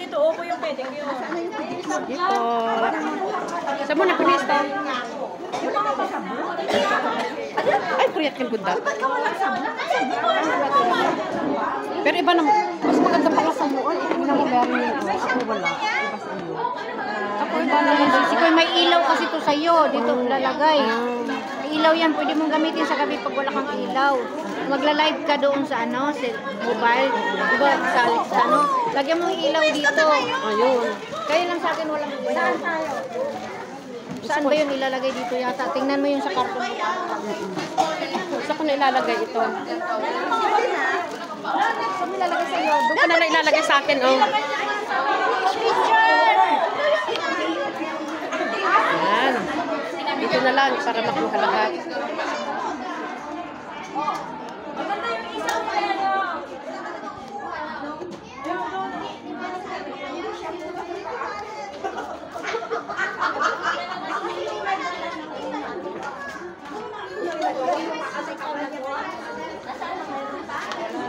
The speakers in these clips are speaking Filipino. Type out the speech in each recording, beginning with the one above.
dito, opo yung pedicure. Dito. Sa muna ko nito. Ay, kuriyat yung Buddha. Pero iba naman. Mas maganda pala sa muon. Ito na magari nyo. Ako wala. Iba sa iyo. Ako iba naman. Sikoy may ilaw kasi to sa'yo. Dito lalagay. May ilaw yan. Pwede mong gamitin sa gabi pag wala kang ilaw. Magla-live ka doon sa ano, sa mobile. Diba? Sa ano. Lagyan mo yung ilaw dito. Ayun. Kaya lang sa akin walang mobile. Saan tayo? Saan ba yun ilalagay dito yata? Tingnan mo yung sa karton. Saan ko na ilalagay ito? Saan mo ilalagay sa iyo? Doon ko na ilalagay sa akin, oh. Yan. Dito na lang para makuha lahat.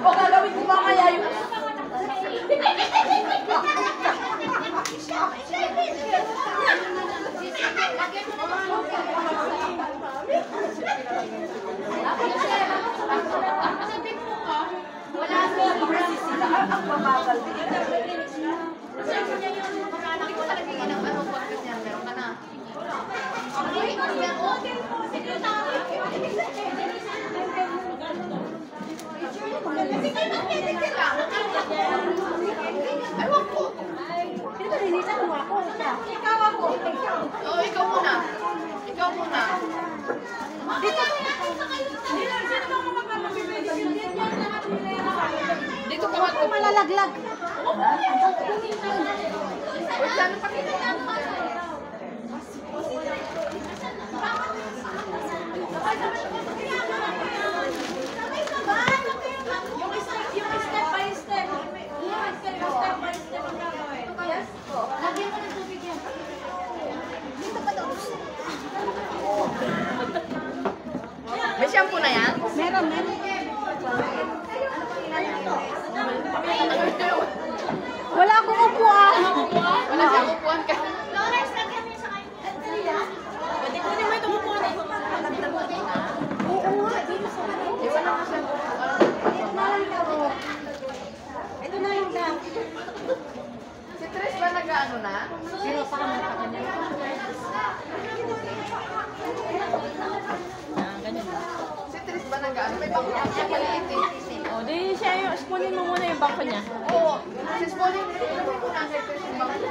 O gagawin ko ba kaya yung... Wala ang babagal din. Ikaw muna. Ikaw muna. Dito ka mag-upo. Malalaglag. Yung step by step. Step by step ang gagawin. Yes po. Lagyan mo ng tubig yan. Dito pa daw. May shampoo na yan? Meron. Wala akong upuan. Wala siyang upuan ka. Flores, lagyan mo yung sa kayo. Pwede ko naman itong upuan eh. Oo nga, dito sa kanila. Iwan na nga siyang upuan. Ito na yung lang. Si Tres ba nag-ano na? Pero pa kami sa kanya. Si Tres ba nag-ano? May bangko siya maliit eh. O, di siya yung, spoolin mo muna yung bangko niya. Oo. Si Spolling, ilagay ko na kay Tres yung bangko.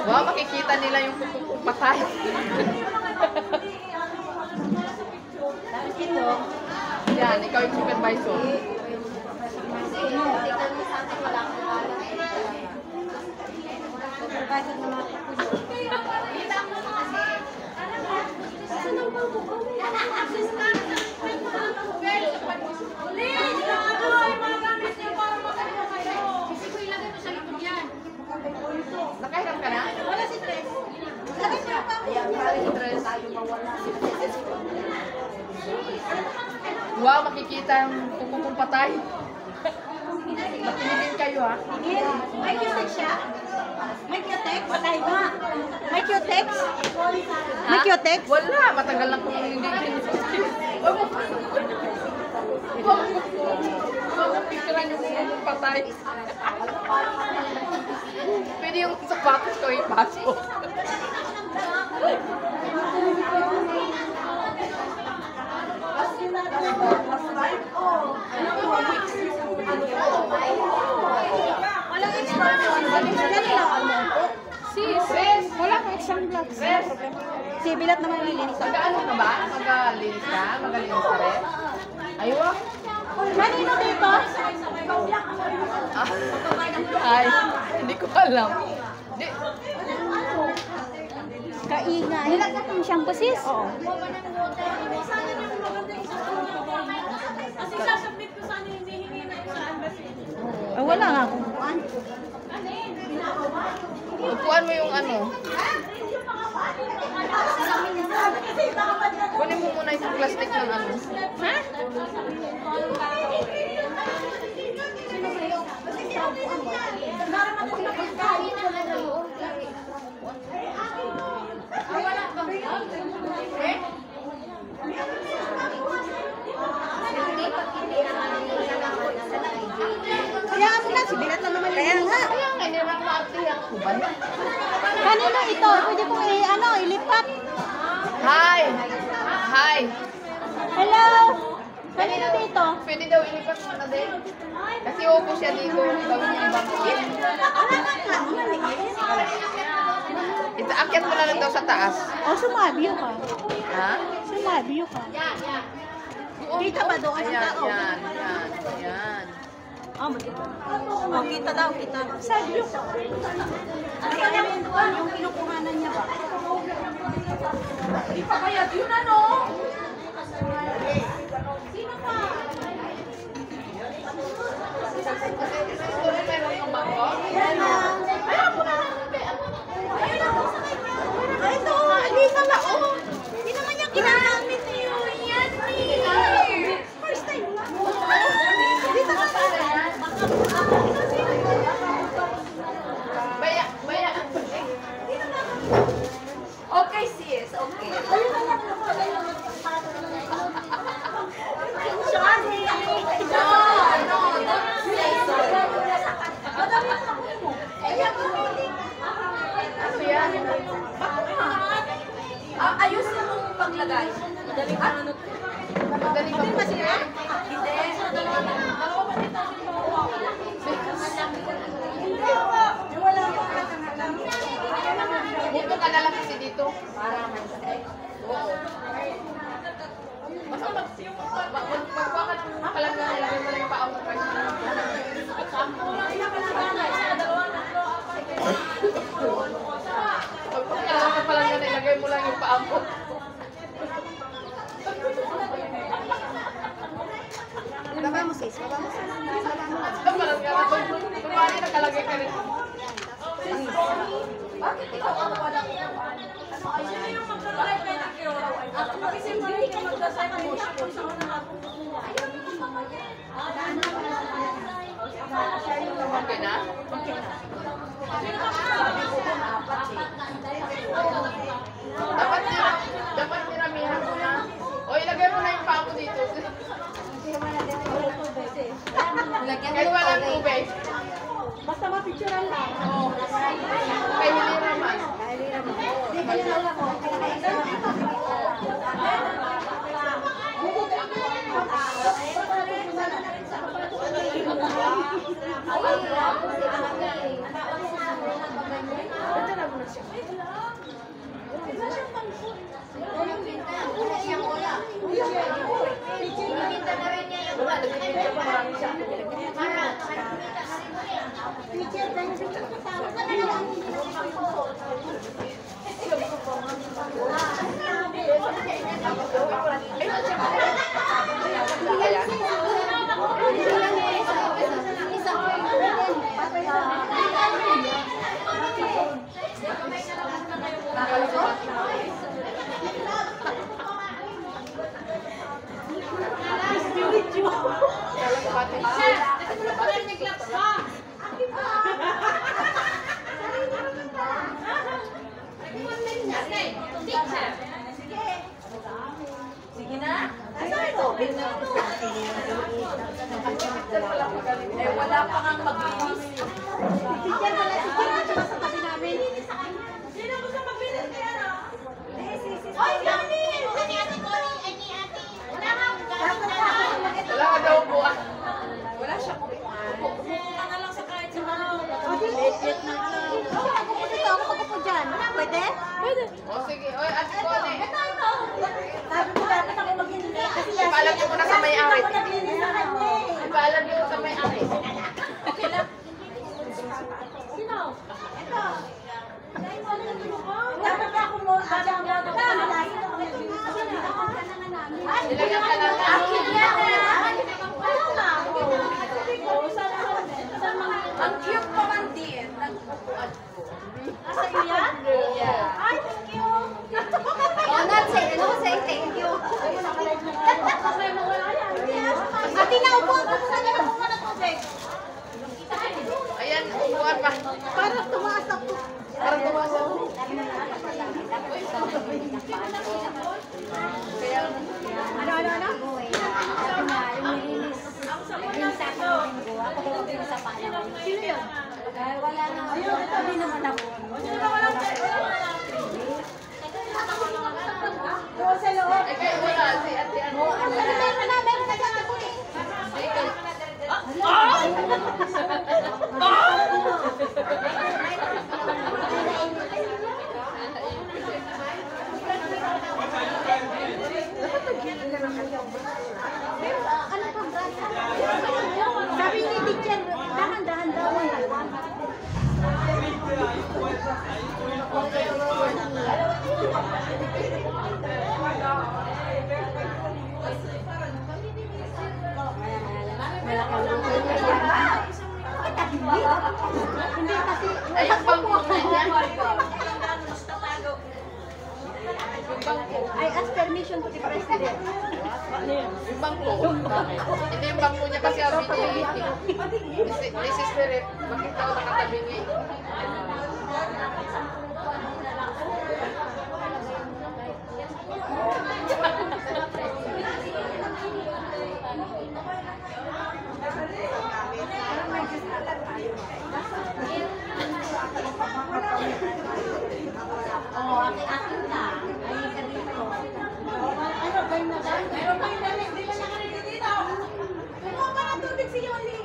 Wow, makikita nila yung patay. Yan, ikaw yung supervisor. Nakahiram ka na? Wala si Tres. Wow, makikita yung kukukong patay. Makinigin kayo ha. May Q-Tex siya? May Q-Tex? Patay ba? May Q-Tex? May Q-Tex? Wala, matagal lang kung hindi picturean yung kukukong patay. Pwede yung sapatos ko ipasok. Walang extra. Sis, wala akong extra vlogs. Si Bilat naman nilinis. Mag-ano ka ba? Mag-alinis ka? Mag-alinis ka rin? Aywa. Kanino dito? Ay, hindi ko alam. Di, Kaingay. Nilagyan kong shampoo, sis? Oo. Kasi sasubmit ko sana yung hihingi na yung sa embassy. Wala nga akong upuan. upuan mo yung ano. Kunin mo muna yung plastic ng ano. Ha? Kanino ito? Pwede kong ilipat. Hi! Hi! Hello? Kanino dito? Pwede daw ilipat mo na din. Kasi upo siya dito. Ikaw yung ibang Akyat mo na lang daw sa taas. O, sumabyo ka. Ha? Sumabyo ka. Kita ba doon ang Ayan, tao? yan, yan, yan. Oh, kita daw, kita. Sabyo ka. Yung kinukuhanan niya ba? Di pa kaya yun ano? Sino pa? Meron yung bangko? Ayaw ko na lang. Ayun na ako sa kanya. Ito, hindi pala. Oh, hindi naman niya ginamit yun. Yan eh. First time lang. Dito ka pala. Baya. Okay sis, okay. No, don't say so. Ayusin mo yung paglagay. Madaling ano to? Madaling ka po siya. Hindi. Buto ka na lang kasi dito. Oo. Basta magkuha ka ng palang na ilagay mo lang yung paa mo. Magkuha ka palang na ilagay mo lang yung paa mo. Baba mo sis, baba mo sis. Palang nga. Kumari nakalagay ka rin. Bakit ikaw ang walang upuan? Ano, ay sino yung magdadrive kay Nakiro? Ako kasi hindi ka magdadrive kay Nakiro. Sa mga nakapupuwa. Ayaw mo yung mga yan. Okay na? Dapat niramihan mo na. O, ilagay mo na yung paa mo dito. Kahit walang tubig. Basta mapicturean lang. Oo. Kay hiliraman. Hindi ka na lang ako. Sige na. Asa ito? Eh, wala pa kang maglinis. Picture pala si Kim at saka sa tabi namin. Sino gusto maglinis kaya na? Oy, Johnny! Ani ate ko ni ate. Wala kang Wala ka daw po. Wala siya po. Upo ka na lang sa kahit sa ano. O, di. Let na ano. Ako magupo dito, ako magupo dyan. Pwede? Pwede. O, sige. Oy, ate ko na eh. Sabi ko dapat ako maglinis. Kasi Ipaalam niyo muna sa may-ari. ako naglinis sa kanya eh. Ipaalam niyo sa may-ari. Okay lang. Sino? Ito. Dapat ba ako mo? Dapat ba ako Nilagyan ka lang. Akin yan eh. Wala na. Ang cute pa man din. Nagpupuan ko. Sa iyo yan? Yeah. Ay, thank you. Oh, not say, no say thank you. Ate, naupo ako sa kanya kung ano tubig. Ayan, upuan pa. Para tumaas ako. Para tumasa. Ano? Sino yun? Wala na. Ayun, tabi naman ako. Oo, sa loob. Eh, kayo wala. Si ate ano. Meron na dyan ako eh. Sabi ni teacher, dahan-dahan daw. Hindi kasi Ay, yung bangko na niya. Yung bangko. I ask permission to the president. Yung bangko. Hindi yung bangko niya kasi sabi niya. Mrs. Spirit, bakit ako nakatabi niya? Oo, akin na. Ayun ka dito. Ano ba yung nagay? Meron pa yung damit. Di ba nakalito dito? Kumuha pa ng tubig si Yoli.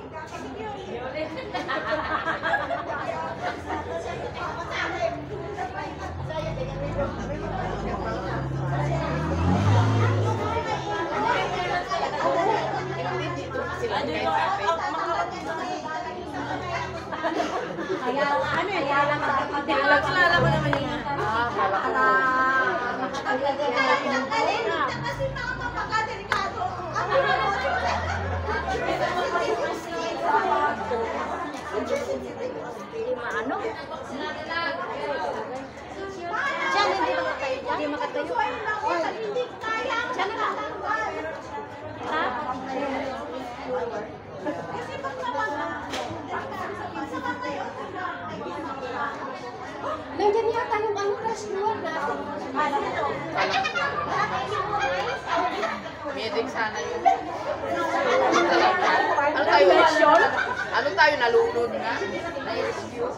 Kaya ano eh, kaya lang kilala mo naman yun. Kasi mga mapakadelikado. Ano? Diyan, hindi makatayo dyan? Hindi makatayo. Hindi kaya. Diyan na. Ha? Kasi pag naman, nandiyan yata yung ano, crush luwag natin. Medic sana yun. Ano tayo? Ano tayo? Nalunod na? Na-rescue?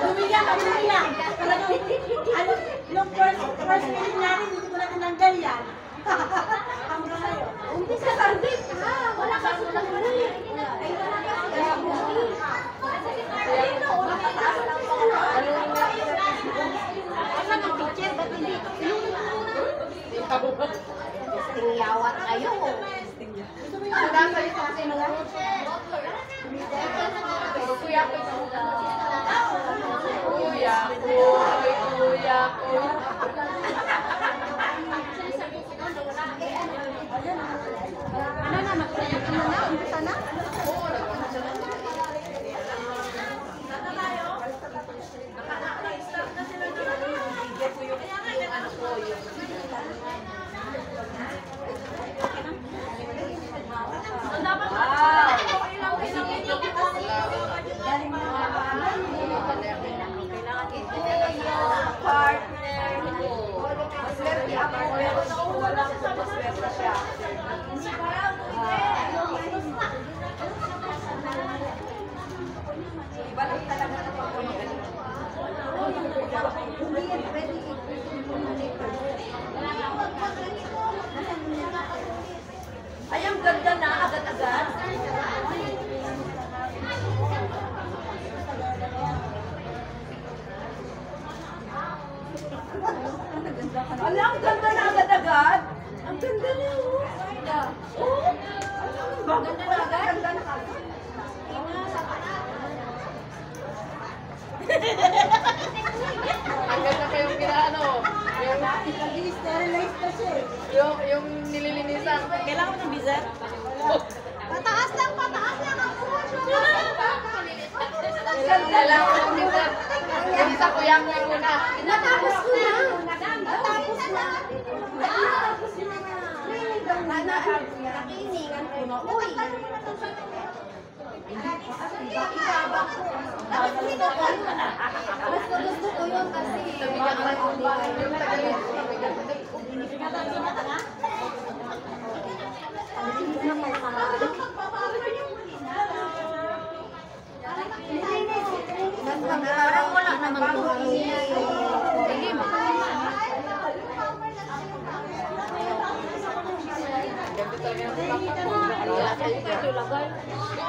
Dumiyan, dumiyan. Ano, nung first meeting namin, hindi ko na tinanggal yan. Hanggang ngayon. Umpisa sa rin. Wala ka sulang mo na eh. Ay, wala ka sulang mo na eh. Ano ng teacher? Ba't hindi? Tingyawat kayo. Wala sa ito kasi kuya ko kuya ko. Ano na, mag-practice mo na? Umpisa na? Ay, ang ganda na, agad-agad. Ala, ang ganda na agad-agad. Ang ganda na, oh. Oh, ang ganda na agad. Ang ganda na agad. Ang ganda kayong ginaano. Nag-sterilize na siya eh. Yung nililinisan. Kailangan mo ng bizar? Pataas lang ang buwan. Kailangan ng minsan. Hindi sa kuya ko yung muna. Natapos ko na. Natapos na. Natapos na. Nakiningan ko na. Uy. Mas gusto ko yun kasi. Nabigyan ka ng yung tagal. Parang wala naman to. Sige,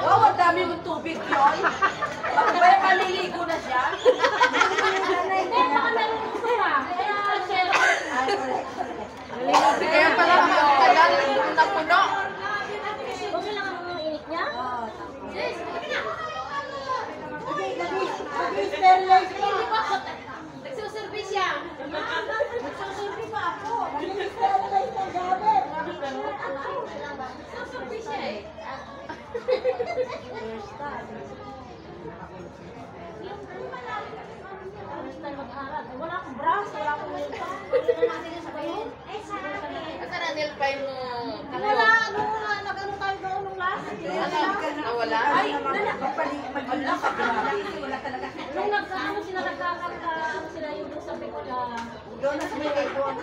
Wow, ang dami mong tubig yun. Bakit ba yung maliligo na siya? Kaya pala ang tagal na puno. Nagsusurvey siya. Nagsusurvey pa ako. Nag-sterilize ng gamit. Nagsusurvey siya eh. Wala akong bras, wala akong Asa na nail file mo? wala, nag-ano tayo doon nung last. Nawala? Ay, mag-ala ka, grabe. Wala talaga. Nung nagkaano sila nagkakanta, sila yung doon sa Pekula. Doon na sa Pekula.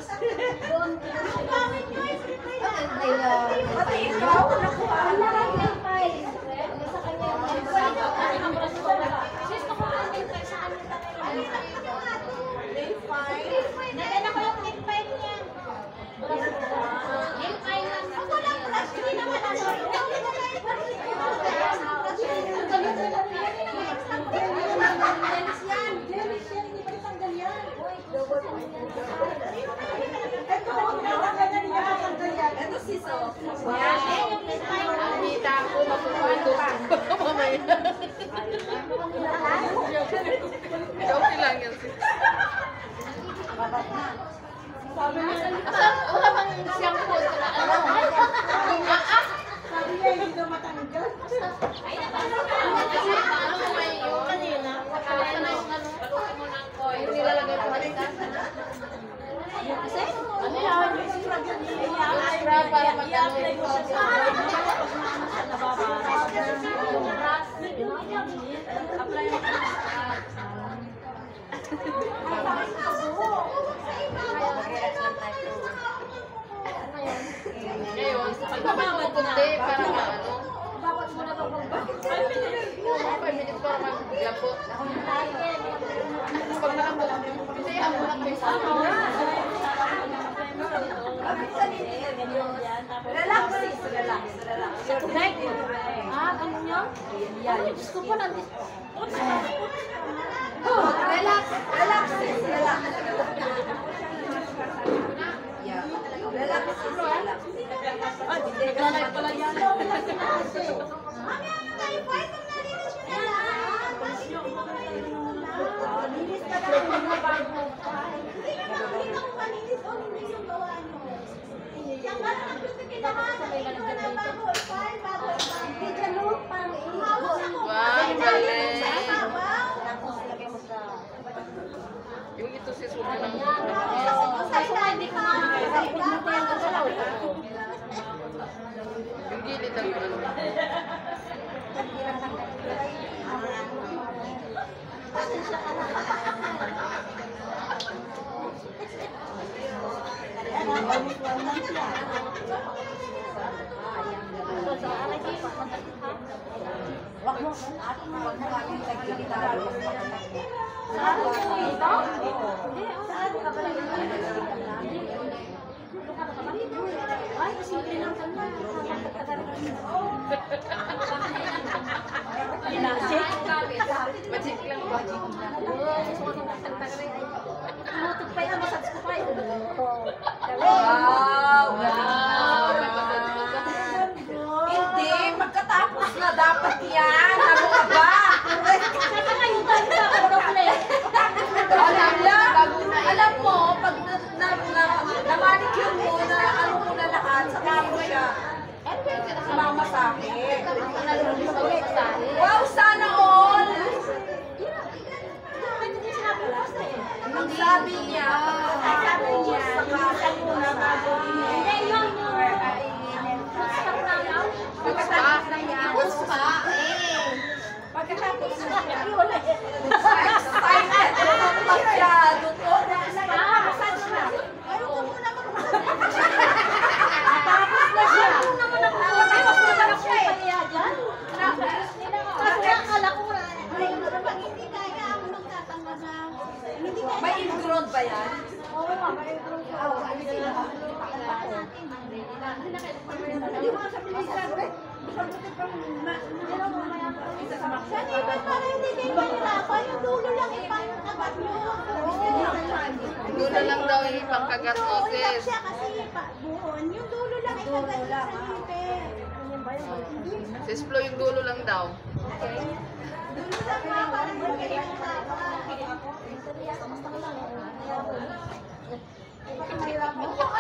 Doon. Ang gamit nyo is pati ikaw, nakuha. Wala kang nail sa kanya. Kasi ang bras ko wala. Sis, nakuha ang nail file sa kanya. Nail file? Nagana ko yung nail file niya. Nail file lang. Wala brush, hindi naman ano. Ito siso. Kita ko, matutundo ka. Mamaya. Okay lang yan. Wala bang shampoo? Sabi niya, hindi daw matanggal. Ano mo may yun? Kanina. Nakakala na yung ano. Palutin mo ng coil. Nilalagay ko balikan. Ano yan? Scrub para mag-ano. Ngayon, pagkabang mo kunti para maano. 5 minutes para maglambot. Pag nalambot, pinsayahan mo lang kayo sa ano. Relax, sis. Relax. Ah, ano nyo? Diyos ko pa natin. Relax, sis. Relax. Relax, sis. Relax. Naglalay pala yan. Linis ka lang yung mga bago. Hindi naman kita kung malinis o hindi yung gawa nyo. Yung ano ang gusto kinakain, hindi mo na bago. Hindi dyan no, parang iihawas ako. Wow, galing. Tapos lagay mo sa... Yung ito si Sumo ng Kasi hindi ko makakasal. yung gilid ng ano. Ay, simple lang kanya. Magic lang ba? Tumutok pa yan, massage ko pa yun. Wow! May massage ko ka. Hindi, magkatapos na dapat yan. Ano ka ba? Saka ngayon tayo alam mo, pag na-manicure mo, na ano mo na lahat, saka mo siya. Sumama sa akin. Wow, sana all! Ang sabi niya, saka muna bago pagkatapos na excited masyado to. Massage na. Oo nga, may tulong siya. Oo, hindi ka na. Hindi mo sa pilisan, eh. Sabutin pang Sa nipis para hindi kayo mahirapan, yung dulo lang ipangkagat mo. Dulo lang daw yung ipangkagat mo, Oo, ilang sis. siya kasi buon. Yung dulo lang ikagat sa nipis. Sis Flo, yung dulo lang daw. Dulo lang nga, parang hindi kayo mahirapan.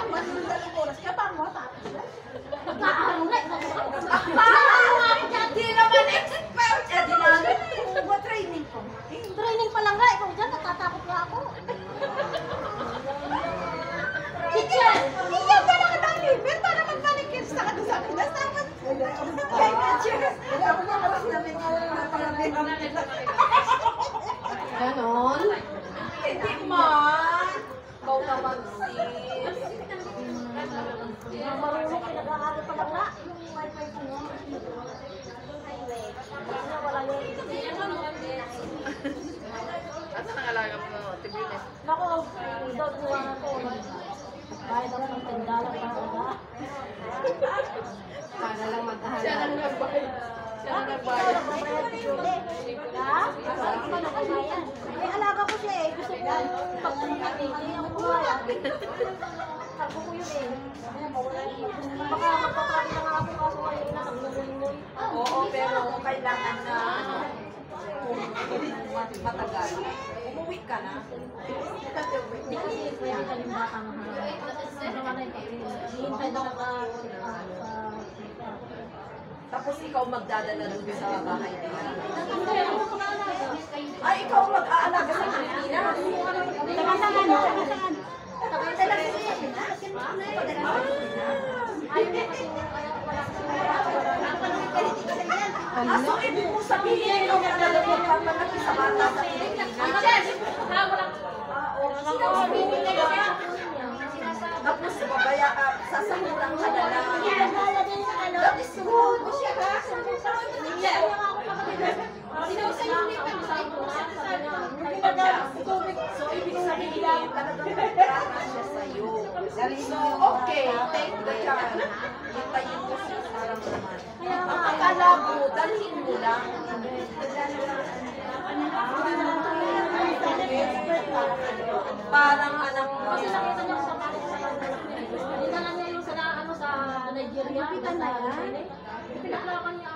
Manundaling oras ka pa mo, tapos na. Hindi naman expert siya. Training ko. Training pa lang nga, ikaw dyan, natatakot nga ako. Teacher, iyaw ka lang ang nipis para magbalik yun sa kadusakilas. Tapos, kay teacher. Ako na, oras namin nga lang napangalit. Ganon. Hindi man. Ikaw naman, sis. Marunong pinag-aaral pa lang nga. Yung wifi ko nga. Wala yung At ang alaga mo na tibulis. Nako, daw ko ako. Bayad ako ng $10 para. Para lang magtahan. Siya lang nagbayad. Siya lang nagbayad. Ha? May alaga ko siya eh. Gusto ko pag hindi ako kumaya. Karbo ko yun eh. Baka magpapalit na nga ako kaso kayo na naglulungoy. Oo, pero kailangan na matagal. Umuwi ka na. Hindi kasi pwede ka yung bata ng harap. Ano ka na yung papel. Hihintay na ka Tapos ikaw magdadala dun sa bahay nila. Hindi, ako mag-aalaga. Ay, ikaw mag-aalaga sa Pilipinas. Taga-tagan. Taga-tagan ko yan. Ayaw mo kasi kaya wala So, ibig mo sabihin, ikaw magdadala ka malaki sa bata sa Pilipinas. Tapos, sasahulang ka na lang. That is good. So, ibig sabihin, talagang nagtrata siya sa'yo. So, okay, take the chance. Hintayin mo siya parang naman. Ang akala ko, dalhin mo lang. Parang anak mo. Kasi nakita niya sa dinala niya yung sa Nigeria. Pitan na yan. Pinaklakan niya.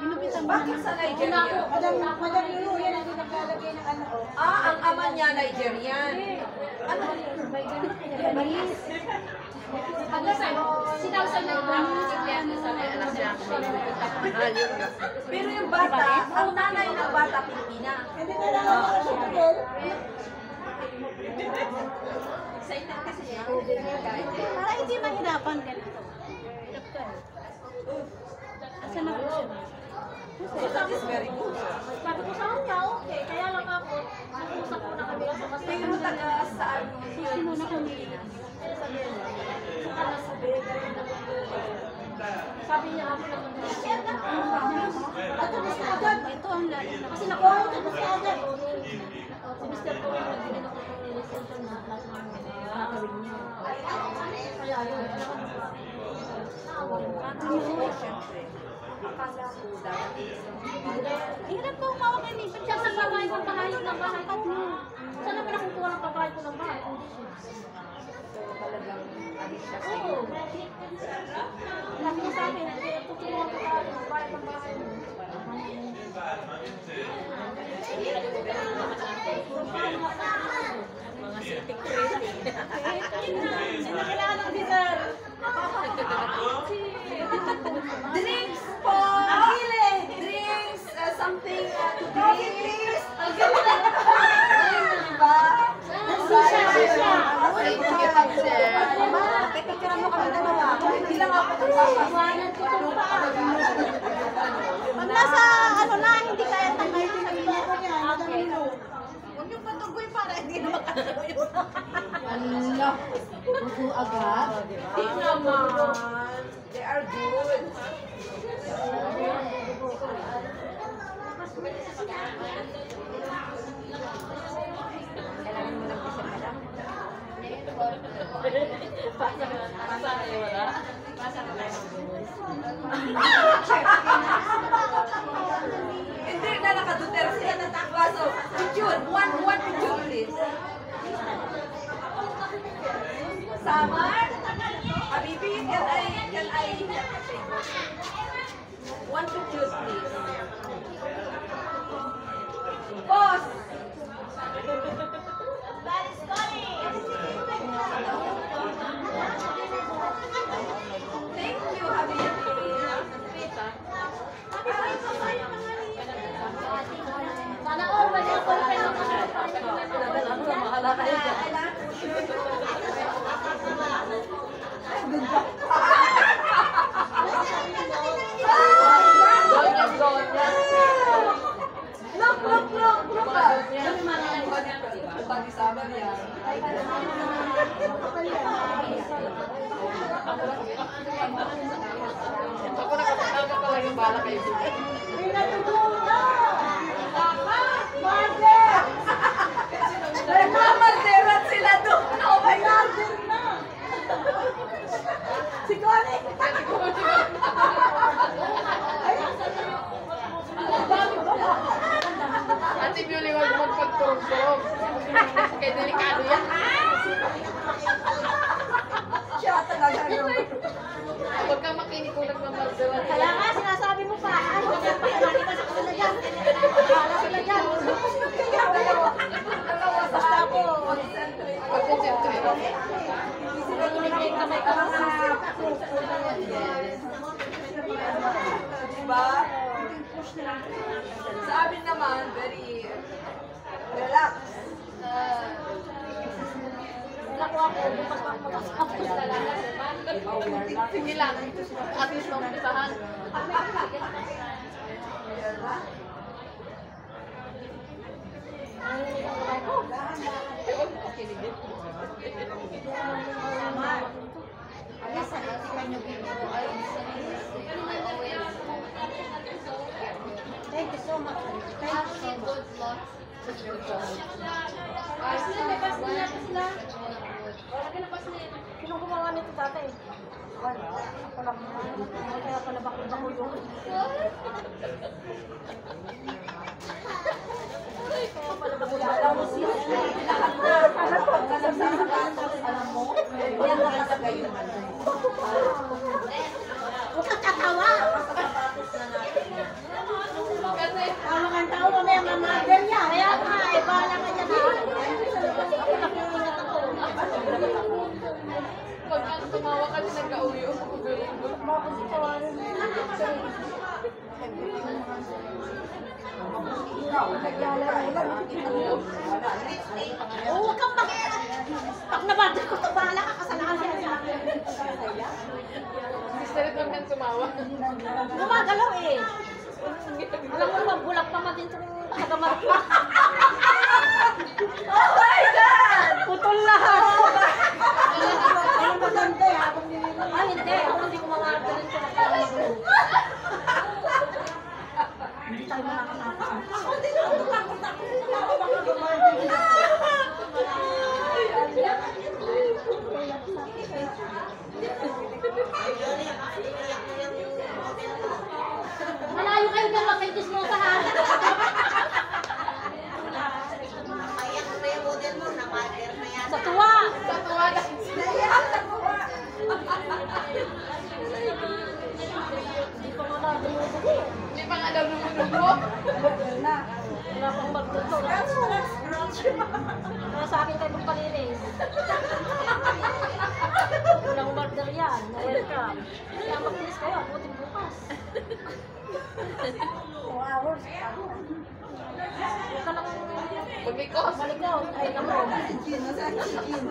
Bakit sa Nigeria? Madam Lulu, yan ang naglalagay ng ano. Ah, ang ama niya Nigerian. Ano? Maris. Sinawsal na yung Anak siya. Ayun nga. Pero yung bata, ang nanay ng bata Pilipina. Hindi na lang ako sa hotel. Excited kasi siya. Para hindi mahirapan ganito. Asan na po siya? So that is very good. Sabi ko sa kanya, okay. Kaya lang ako, nag-usap ko na kami sa basta. Pero taga saan? Susi muna kami. Sabi niya ako na ito ang lahat. Kasi nakuha ko ito sa agad. Si Mr. Paul ang nagbigay ng resolution na lahat ng nakawin niya. Kaya yun. Akala ko dahil Hirap ko umawag kay Mr. Siya sa bahay ng bahay ng bahay ko. Saan naman ako kuha ng babae ko ng bahay? talagang alis siya sa Oo. Sabi niya sa akin, tutulungan ko tayo ng bahay ng bahay mo. mga sitik crazy. Sino kailangan ng dessert? Drinks po! Agile! Drinks! Something to drink, please! Diba? Thank you, teacher. Pipicturean mo kami dalawa. Hindi lang ako Iwanan ko itong paa. Pag nasa ano na, hindi kaya tangay sa niya. Huwag yung patugoy para hindi na makasuyo. Ala, buto agad. Di naman. They are good. Kailangan mo lang isa pa lang. Hindi na nakadutero sila na takwa. So, picture. One picture, please. Samar. Habibi, can I one picture, please. Pause. Thank you, Habibi. Sana all wala ko Mahala kayo dyan. Look ba? Pag-isama niya. Ako nakapagkama pala yung bala kayo. Nagmamarteran sila doon. Oh my God! Si Connie! Ate Beauty, wag mo magpagturog-turog. Kaya delikado yan. Siya talaga yung... Huwag kang makinig kung nagmamaldawan. Kaya nga, sinasabi mo pa, ano ka dyan, pakilali ka sa kanila dyan. Pakala sila dyan. Dalawa sa ako. Concentrate. Concentrate. Sila tuloy kamay ka lang sa... Diba? Sa amin naman, very relax. Nakuha ko, bukas pa ako mag-asap. Sige lang. At least maumpisahan. Ewan ko kinigit. Thank you so much. Thank you so much. Sinong gumawa nito tatay? Wala. Ako lang. Kaya pala bako yung... Alam mo siya. Alam mo, yan na talaga yung ano. Huwag kang tatawa! Kasi, Ang mga tao na may mamagal niya. Kaya nga, bahala ka dyan. Ako nakiingat ako. pag ang tumawa kasi nagka-uyo. Bakit ito? Oo, huwag kang pag nabadal ko ito, bahala ka, kasalanan siya sa akin. Sister, ito lang tumawa. Gumagalaw eh. Alam mo, magbulak pa man din itong kagamarap pa. Oh my God! Putol lahat. Ang maganda eh, habang nililong. Ay, hindi. Ako hindi ko mamarap rin ito. Hindi tayo makakatakas. Ako din ako takot ako. Ako baka gumagawin ako. Malayo kayo dyan, wag kayo dismosahan. Sa tuwa. Sa tuwa na. Naiyak ako ba? Hindi pa nga nadumudugo eh. Hindi pa nga daw lumunubo. Wala pang magduto. Kaya sa akin kayo magpalinis. Walang order yan. Na-welcome. Kaya magtinis kayo. Abutin bukas. 2 hours. Huwag ka lang Paglikos. malikot. Ay, naku. Kasi tinuwi yung...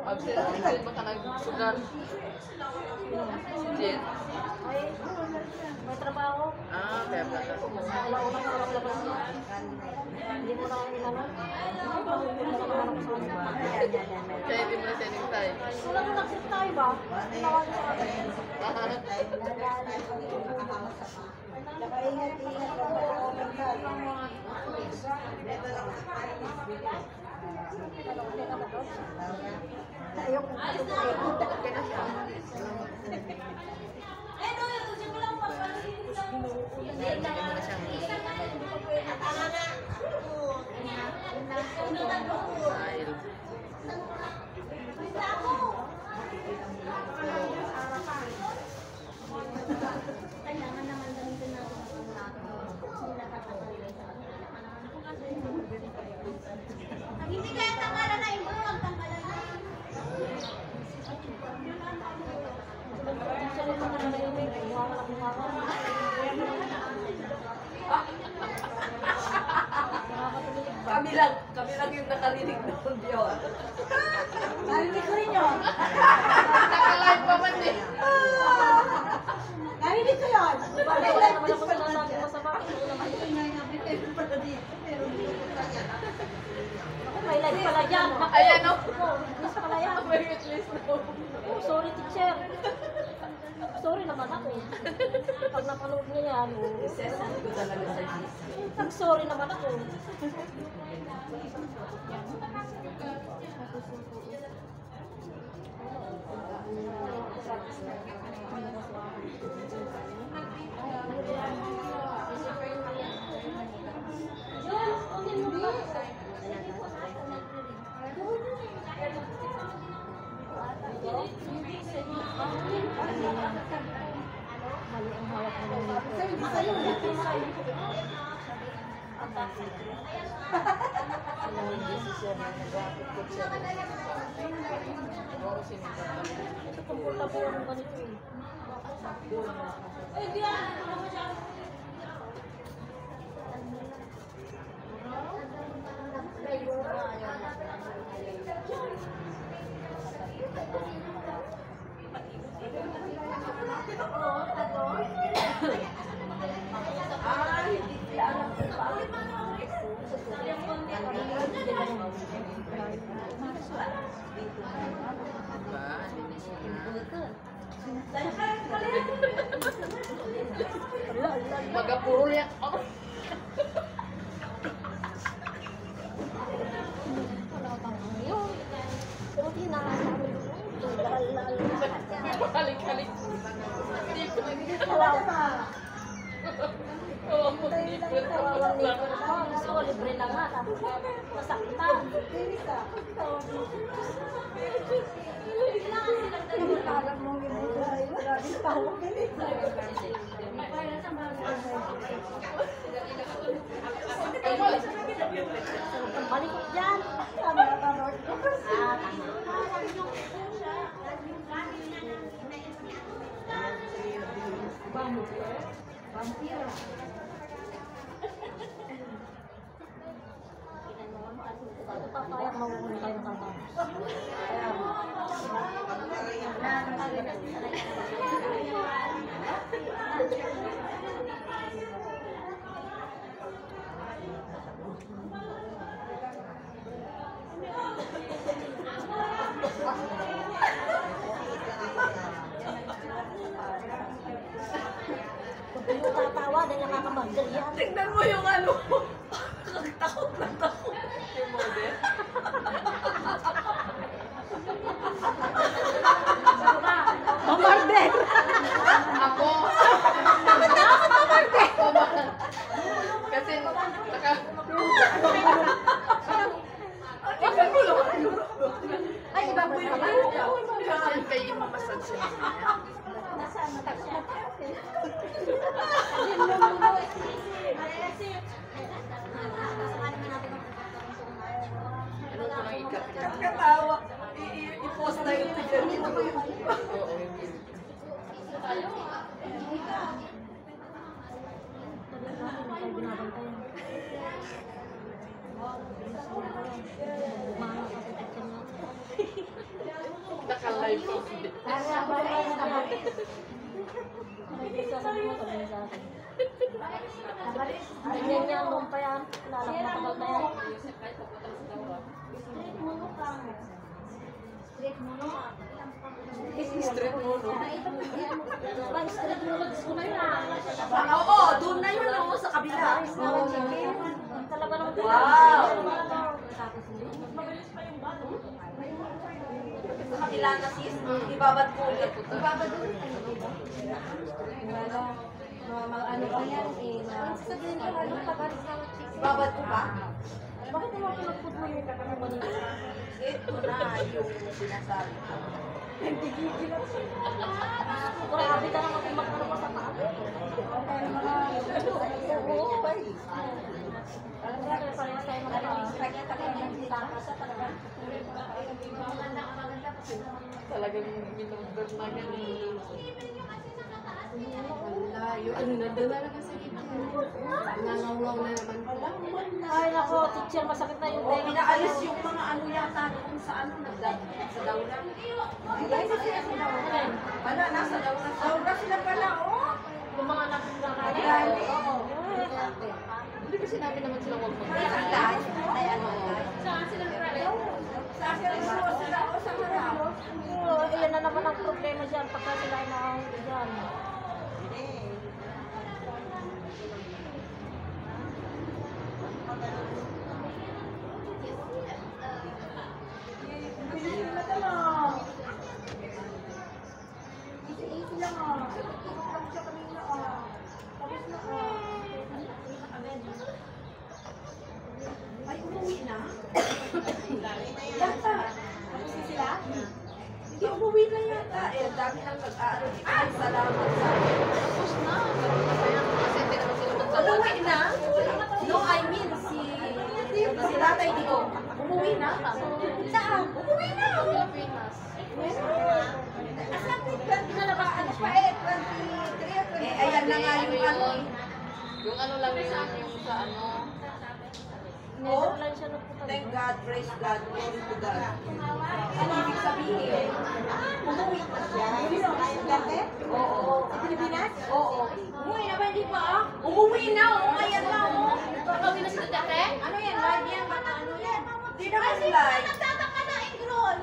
Absent baka nagsugar. Si Jen. Ay, may trabaho. Ah, kaya pala. Wala ko nang walang labas niya. Hindi mo na kami naman. Kaya hindi mo na siya nintay. Wala mo nag-sit tayo ba? Tawag sa akin. Nakaingat-ingat lang ako. Ayoko na ito. Okay na siya. Hindi mo na siyang style. Hindi kaya tanggalan na imo, ang tanggalan na. Kami lang yung nakalinig doon yun. Narinig ko rin yun. Nakalive pa man eh. Narinig ko yun. Wala naman ako sinasabi masama. May live pala dyan. Ayan o. Miss pala yan. May waitlist na. Oh, sorry, teacher. Sorry naman ako. Pag napanood niya yan, Ko talaga sa sorry naman ako. Mali ang hawak mo ng ito komportable ang ganito eh. Magapuro yan. Pero tinasabi ko, Halik-halik. Hindi ko kawawan ni gusto ko libre na nga, tapos masaktan. Parang mong Malikot dyan. Papayag mawawala tayo ng tatapos. Kung yung tatawa, dahil nakakabagdal yan. Tingnan mo yung ano. Takot na takot. yung model. Mamarder! Ako. Kasi naka... Tingnan mo lang. Ay, iba ba naman? Kasi kayo mamasage siya. Ano ko lang ikapit? Katawa. I-post na yung tignan mo. Oo. Naka-live ko. Ganyan niya, nung pa yan. Lalak matagal na yan. Street mo, no? Ay, straight mo, gusto ko na yun. Oo, doon na yun ako sa kabila. Talaga Wow! Sa kabila na sis, ibabad ko ulit. Ibabad ulit. Ano pa yan eh, sasabihin ko ano ka ba sa Ibabad ko ba? bakit naman pinagput mo yung kakana mo nito? Ito na yung sinasabi ko. Grabe ka naman kung magkano pa sa paa. Oo, ba? Alam mo, kaya parehas tayo Talagang minumber na ganun. Wala, yung ano na, dala na sa gitna. Nangangaw na naman pala. Ay, nako, teacher, masakit na yung O, pinaalis yung mga ano yata kung sa ano, sa daula. Ay, sa sila sa daula. Wala, nasa daula. Daula sila pala, oh. yung mga anak na kaya. Ayan, oo. Hindi ko sinabi naman sila huwag mag Ay, ano, Saan sila sa akin sila, o sa harap. Oo, iyan na naman ang problema dyan pagka sila ay nakahuli dyan. Ay, umuwi na? Yata. Tapos na sila? Hindi, umuwi na yata. Eh, dami nang nag-aaral. Ay, salamat sa Tapos na. Kasi hindi naman sila magsasabi. umuwi na? No, I mean, si tatay dito. Umuwi na? Saan? Umuwi na! Pilipinas. Asan yung 20 na ba? Ano pa eh? 23 eh, ayan na nga yung ano. Yung ano lang yun, yung sa ano. Oh, Netherlands siya nagpunta. thank God, praise God, glory to God. Ano ibig sabihin? Umuwi na siya. Dati? Oo. Sa Pilipinas? Oo. Umuwi na ba? Hindi pa ah? Umuwi na, oh. Ayan na, oh. Umuwi na sila dati? Ano yan? Live yan? Baka ano yan? Hindi naman live. Nagtataka na, Ingron!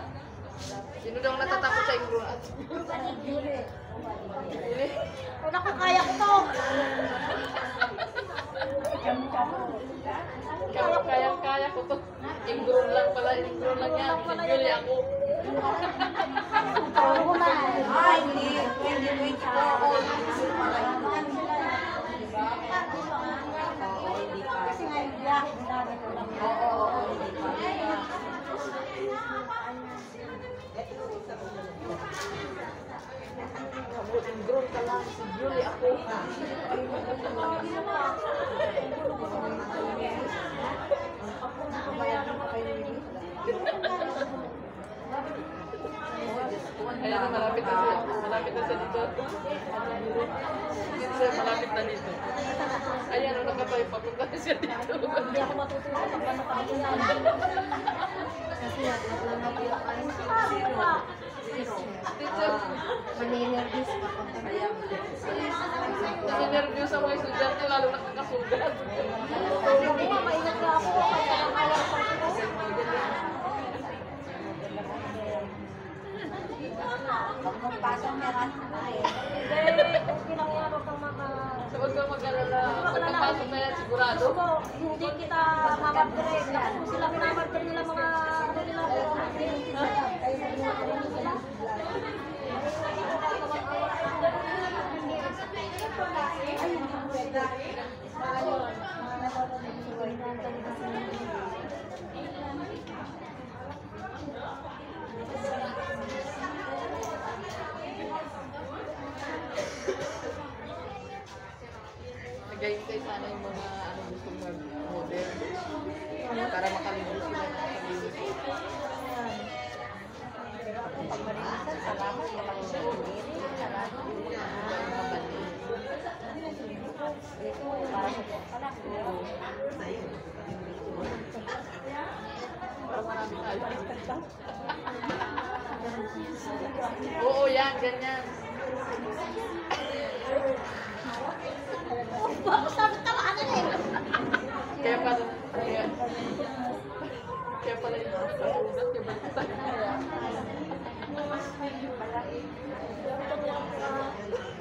Sino daw natatakot sa ingro? Ay, naku, kaya ko to! Kaya ko to. Ingro lang pala, ingro lang yan. Sinjuli ako. Oo na. Ay, hindi. 2024. Oh, hindi pala ito. Oo, hindi pa. Kasi nga yung biyahe, dami ko lang. Oo, hindi pa. Ingro ka lang, sinjuli ako. Ayan na, malapit na siya. Malapit na siya dito. Dito siya, malapit na dito. Ayan, ang nakatayo, papunta na siya dito. Hindi ako matutulog pag nakakalimutan. Kasi Teacher, maninervous pa ako. kasi nervous ang mga estudyante, lalo nakakasugat. Tulog mo, maingat na ako. Kaya nakakaya pa ako. Pag magpasok niya ka. Hindi, okay lang yan. Huwag kang So, huwag kang mag-alala. Pagkapasok na yan, sigurado. Gusto ko, hindi kita mamartirin. Kung sila minamartir nila mga ano nila, pero hindi sila. Nagayintay sana yung mga ano gustong mag-model. Para makalimutan sila ng kalimutan. Pagmalinisan, salamat. Kapag nagmiri, salamat. Ito, para sa anak. Para marami tayo. Oo, yan, ganyan. Bakit sabi tamaan na eh? Kaya pala, kaya pala yung sugat, yung baliktad.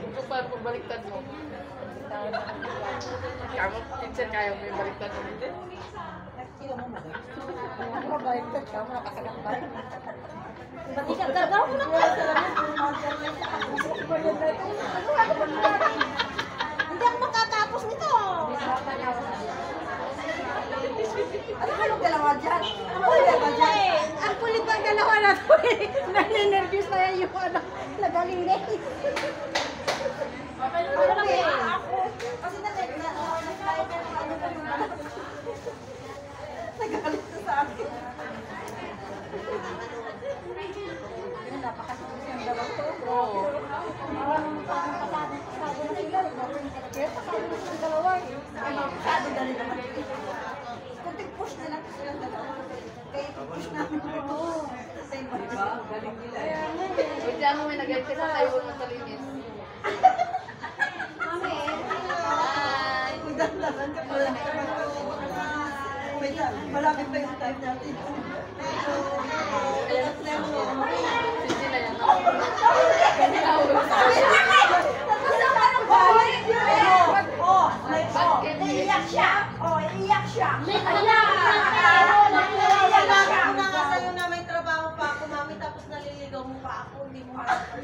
Ito pa, pag baliktad mo. Kaya mo, teacher, kaya mo yung baliktad mo. baliktad ka mo, nakasagat ba? Ba't ikaw, gagawa mo na ka? Hindi ako makatapos nito. Ano ka yung dalawa dyan? Ano ka yung dalawa dyan? Ang kulit ng dalawa na to eh. Naninervyos na yan yung ano, nagaling. Ano lang eh? Kasi nagalit na ano pa yung nagalit na sa akin. Pero napakasakit yung dalawa to. Oo. Parang pasado na sila. Kaya pasado na silang dalawa eh. Ay, pasado na rin naman. Kunting push na lang silang dalawa. Kaya push namin ito. Diba? Galing nila eh. Huwag dyan mo may nagalit ka sa tayo ng talinis. Magdandaran ka pala. Malapit pa yung time natin. Hindi na yan. Iiyak siya. Iiyak siya. Tapos naliligaw mo pa ako, hindi mo makasabi.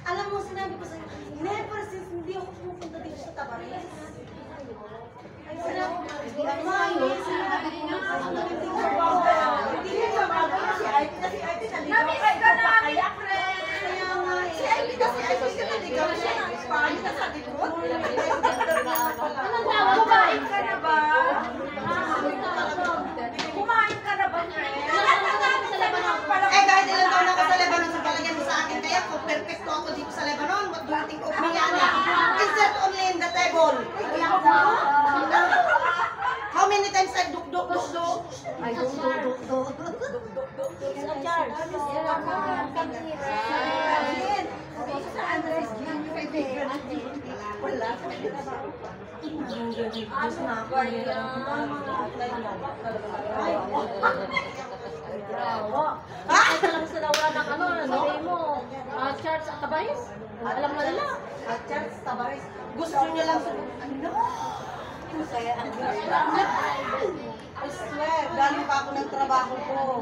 Alam mo, sinabi ko sa'yo, never since hindi ako pupunta dito sa Tabares. Ay, sinabi ko, hindi ako maayos. Hindi niya magagawa si Aiti na si Aiti naligaw. Namiss ka namin, friend! Kaya nga, si Aiti na si Aiti ka naligaw siya. Paano ka sa likod? Anong tawag? Kumain ka na ba? Kumain ka na ba, friend? Eh, kahit ilan taon ako sa Lebanon, sa palagay mo sa akin, kaya kung perfecto ako dito sa Lebanon, what do you think of me, Ana? Insert only in the table. How many times I duk-duk? Ay, duk-duk. Sino charge? Sa Andres, wala. Diyos na ako. Ay, talaga sa nawala ng ano, sabi mo, Charles Tabares? Alam na nila. Charles Tabares. Gusto niya lang sa... Ano? Kaya I swear, galing pa ako ng trabaho ko.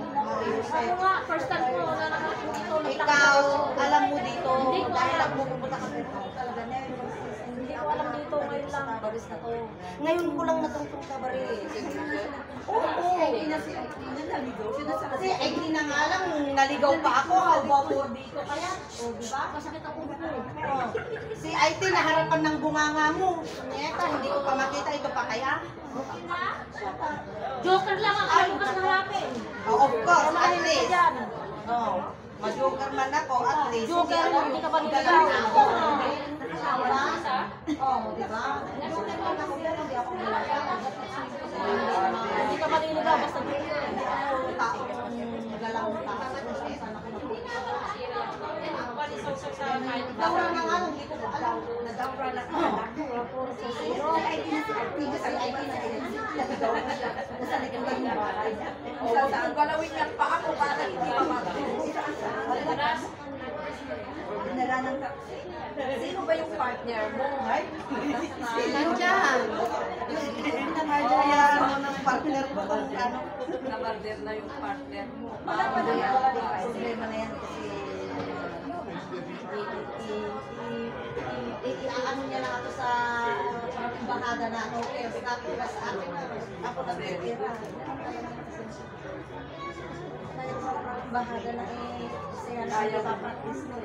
Ako nga, first time ko na nakakita dito. Ikaw, alam mo dito, dahil lang pupunta ka dito talaga na. Hindi ko alam dito ngayon lang. Tabares na to. Ngayon ko lang natungtong Tabares. Oo. Kasi ay hindi na nga lang, naligaw pa ako, how about dito kaya? O, diba? Masakit ako ko. Si IT na harapan ng bunganga mo. Neta, hindi ko pa makita, ito pa kaya? Joker lang ang ayaw ka sa harapin. Oh, of course, at least. Oh, mag-joker man ako, at least. Joker, hindi ka pa Galang niligaw. na ako. Diba? Oh, diba? Joker man ako, pero hindi ako niligaw. Hindi ka pa niligaw, basta joker. Ako, taong galang na tao. Sana ko Dawra na nga, hindi ko alam. Nadawra na ako. Pero ay IT na si IT. Kasi IT na naligaw na siya. Nasanay ka lang yung bahay. Saan galawin yan pa ako para hindi Dinala ng Sino ba yung partner mo? Nandiyan. Yung pinangayayaran mo ng partner ko kung ano. Nabarder na yung partner mo. Wala pa na yan. Problema na yan kasi iaano niya lang ako sa embahada na okay. Sabi ko sa akin ako nag-retira. Embahada na siya na nagpa-practice mo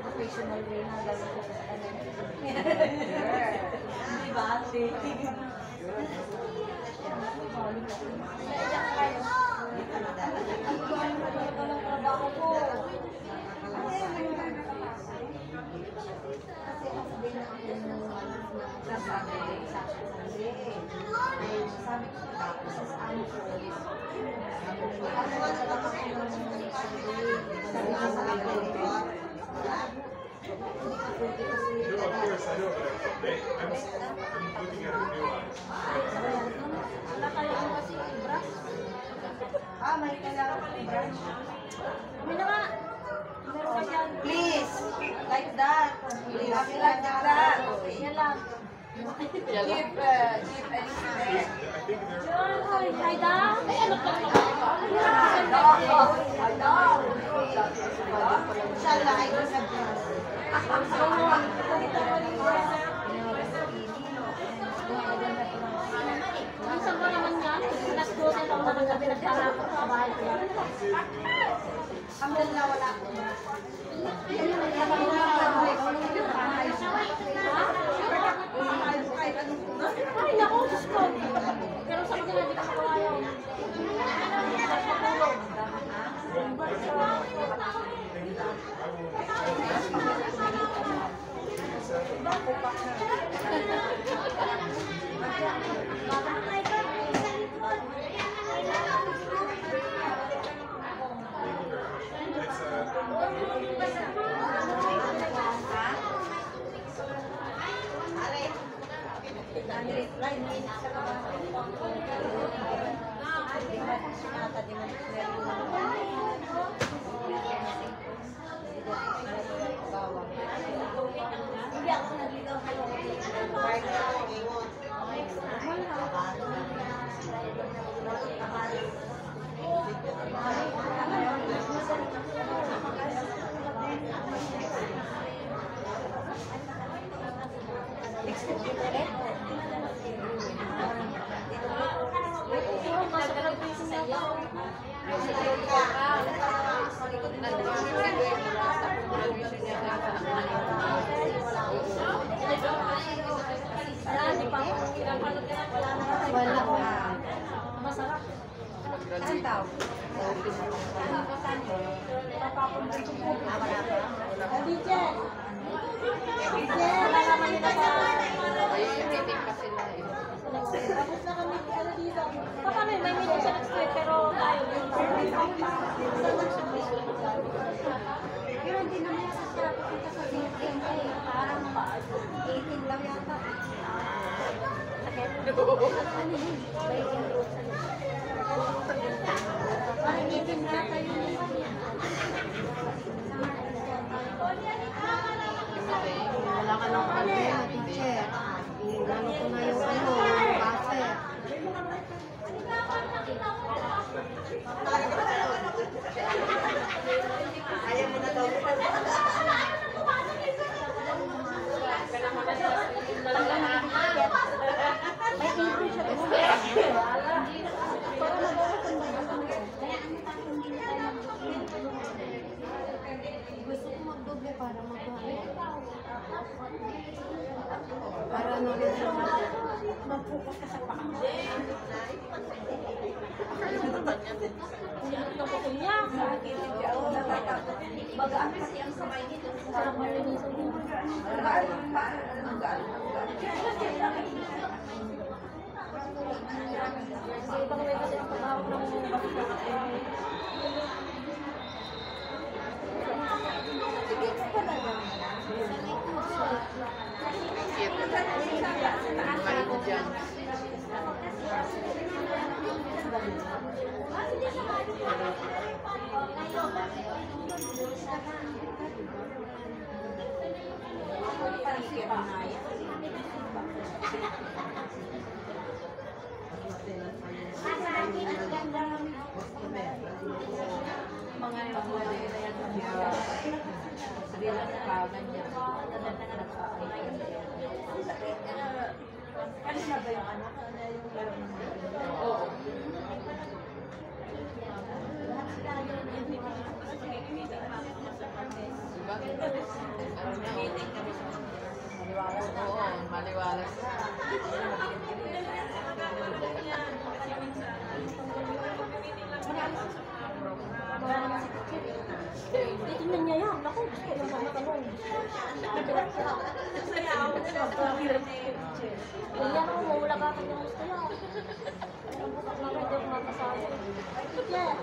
professional way na gawin ko sa kanila. Di ba? Trabaho ko. Kasi ang sabi na ako sabi ko tapos sa ano ko. Ano nga sa ako sa akin. May kailangan ko ni brush. May na nga. Meron ka dyan. Please, like that. Please, like that. Yan lang. Give any Ay, Aida. Ay, ano ka? Inshallah, I don't have Minsan ko naman yan, alas 12 lang naman gabi nagtarapot sa bahay ko yan. Alhamdulillah, wala ko. Ay, naku, Diyos ko. Pero sa kanila, di ka kawayaw. Masarap. Tapos na kami, ano dito. Baka may meeting siya next week, pero tayo. Pero hindi naman yata siya pupunta sa meeting eh. Parang 18 lang yata. Parang 18 na tayo yun. Wala ka lang problema, teacher. Inano ko na yung base. Ayaw mo na daw. May intro siya. Gusto ko magdoble para magkain. Para ano rin siya Mag-focus ka sa paa. Ito ko niya. Bagaan kasi ang kamay nito. Sarap marinisan din. Kasi ibang way kasi ang pagkawag ng Maliwalas. Titingnan niya yan. Naku, gusto ko naman matanong. Kaya ako, mawala ka kanya gusto niya. Ang bukas na rin, hindi ako makasabi. Yeah.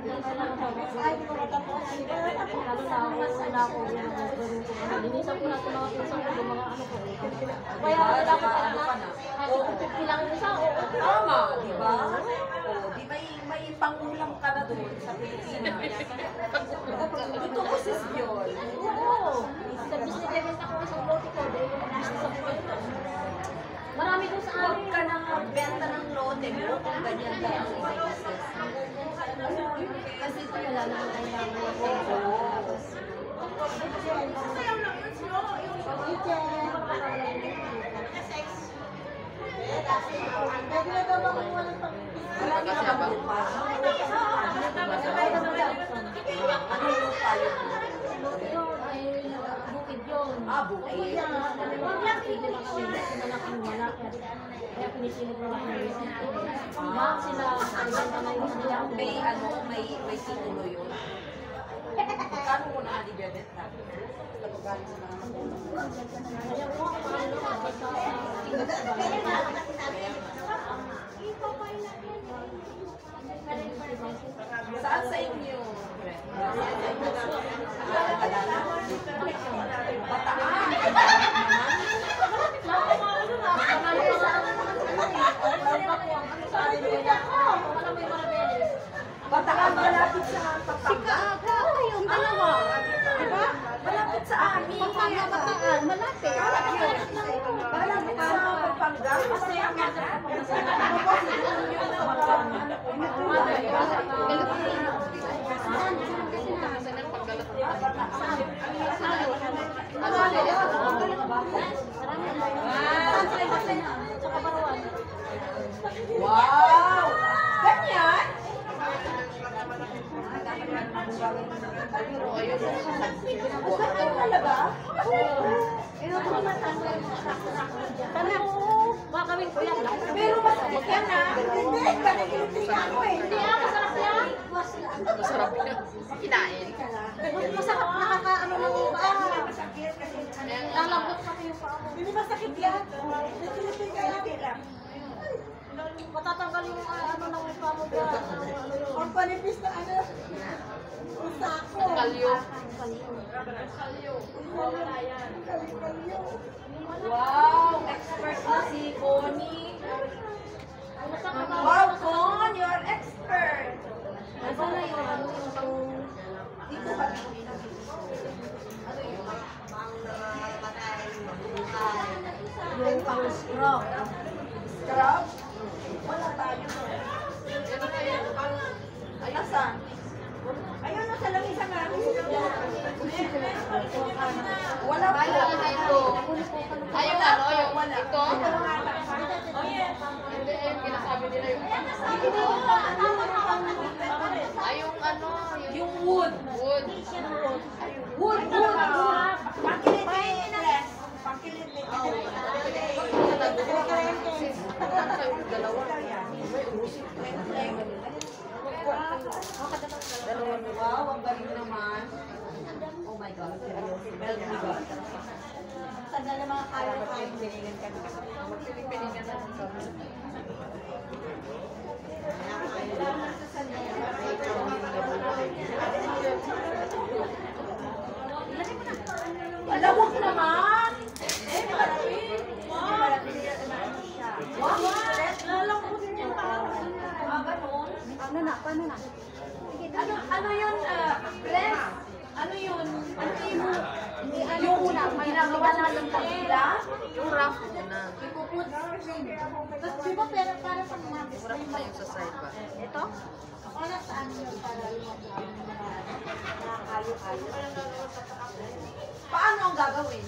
Ay, di ko matapos. Lalo na ako, wala ako yung gawin ko. Linisan ko na ito mga pinsan ko, yung mga ano ko. Kaya wala ko pala na, ay, lang yung isa, oo. Tama, di ba? O, di may pangulam ka na doon sa Pilipinas. Ito ko sis yun. Oo. Sa business event ako isang lote ko, dahil ko business ako ito. Marami doon sa Huwag amin. ka nang magbenta ng lote mo kung ganyan lang ang business. Kasi ito wala naman kailangan na tapos bukid yun. Bukid. Kaya pinisilip mo lang kami. Ma'am sila, may titulo yun. Kano mo na di bebet na? Pagkagali sa mga magulang. Saan sa inyo? Bataan malapit sa Pampanga. Yung dalawa. Diba? Malapit sa amin. Pampanga, Bataan, malapit. Malapit sa Pampanga. Kasi ang wow! Ganyan? Talaga? Pero masakit yan ha? Hindi, kanikilig ako eh. Hindi masarap yan. Masarap yan. Kinain. Masarap, nakakaano ng iba. lalabot kami yung paa mo. Hindi masakit yan. Nakikilig ka yan. Matatanggal yung ano ng paa mo dyan. Ang panipis na ano. Ang sako. Kalyo. Kalyo. Wow! Expert na si Connie. Wow, Con! You're expert! Nasaan na yung ano yung pang... Dito ba? Yung pang scrub. Scrub? Wala tayo. Ano kaya? Ay, nasaan? Ayun, nasa langis ang namin. Wala po. Wala dito. Ay, yung ano, yung ito. Hindi, yung ginasabi nila yung... Ay, yung ano, Yung wood. wood. Wood. Wow, ang galing naman. Oh my God. Well, diba? Sana na mga kaya-kaya. Magpiling-pilingan na lang kami. Alawak naman! Wow! Lalangkutin yung paa. Ganon? Ano na, paano na? Ano yun, Brent? Ano yun? Ano yun? Yung una, Ginagawa natin pagkila? Yung rough muna. Ipuput. Tapos di ba para pang mamis? Yung rough na yung sa side ba? Ito? Para saan yun? Para yung nakakayo-kayo. Paano ang gagawin?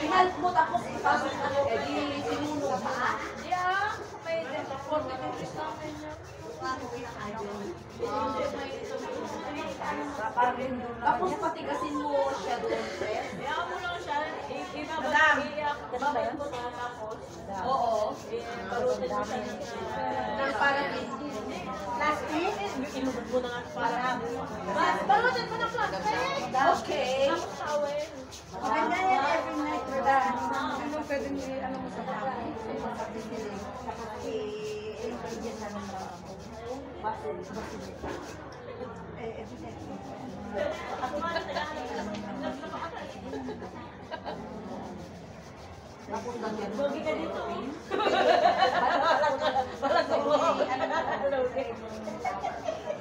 Hinalp mo tapos ipasok ano, eh di sinunog pa. Yeah, may 40 minutes namin yan. Tapos patigasin mo siya doon, Brent. Kaya mo lang siya, ibabalik mo na tapos. Oo. Balutin mo siya Ng parabin. plastic. Inubod mo na nga para. Balutin mo ng plastic. Okay. Tapos tawin. Maganda yan every night for that. Ano pwede nyo ano mo sa bahay? Tapos i-ingredient na ng basil. Tapos lang yan. Bogi ka dito.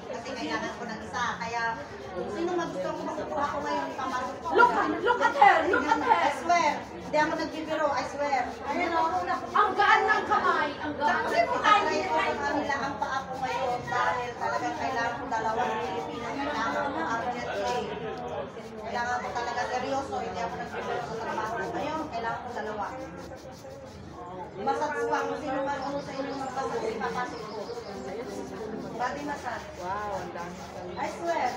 Kasi kailangan ko ng isa. Kaya, sino magustuhan ko makukuha ko ngayon? Pamasok ko. Look at her! Look at her! I swear. Hindi ako nagbibiro. I swear. Ayan o. Ang gaan ng kamay! Ang gaan ng kamay! Try ko sa kanila ang paa ko ngayon dahil talagang kailangan kung sino man ano sa inyong magpasok, ipapasok ko. Body massage. Wow, ang dami. I swear.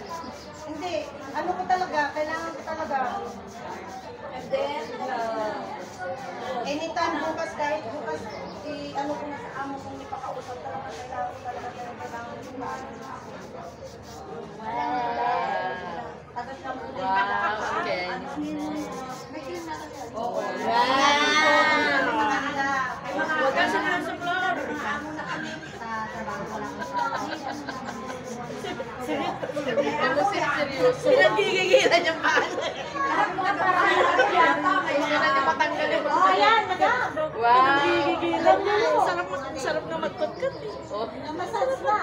Hindi. Ano ko talaga, kailangan ko talaga. And then, anytime bukas, kahit bukas, ano ko na sa amo kong ipakausap talaga, kailangan ko talaga, kailangan ko paano. Tagas na muna. Wow, okay. Oo. Huwag ka sila sa floor. Amo na kami. Sa trabaho ko lang. Ano si seryoso? Pinagigigilan yung paan. Kailangan niya matanggal yung Oh, ayan, madam. Wow. Gigigilan niyo. Sarap na magkutkat. Oh. Massage na.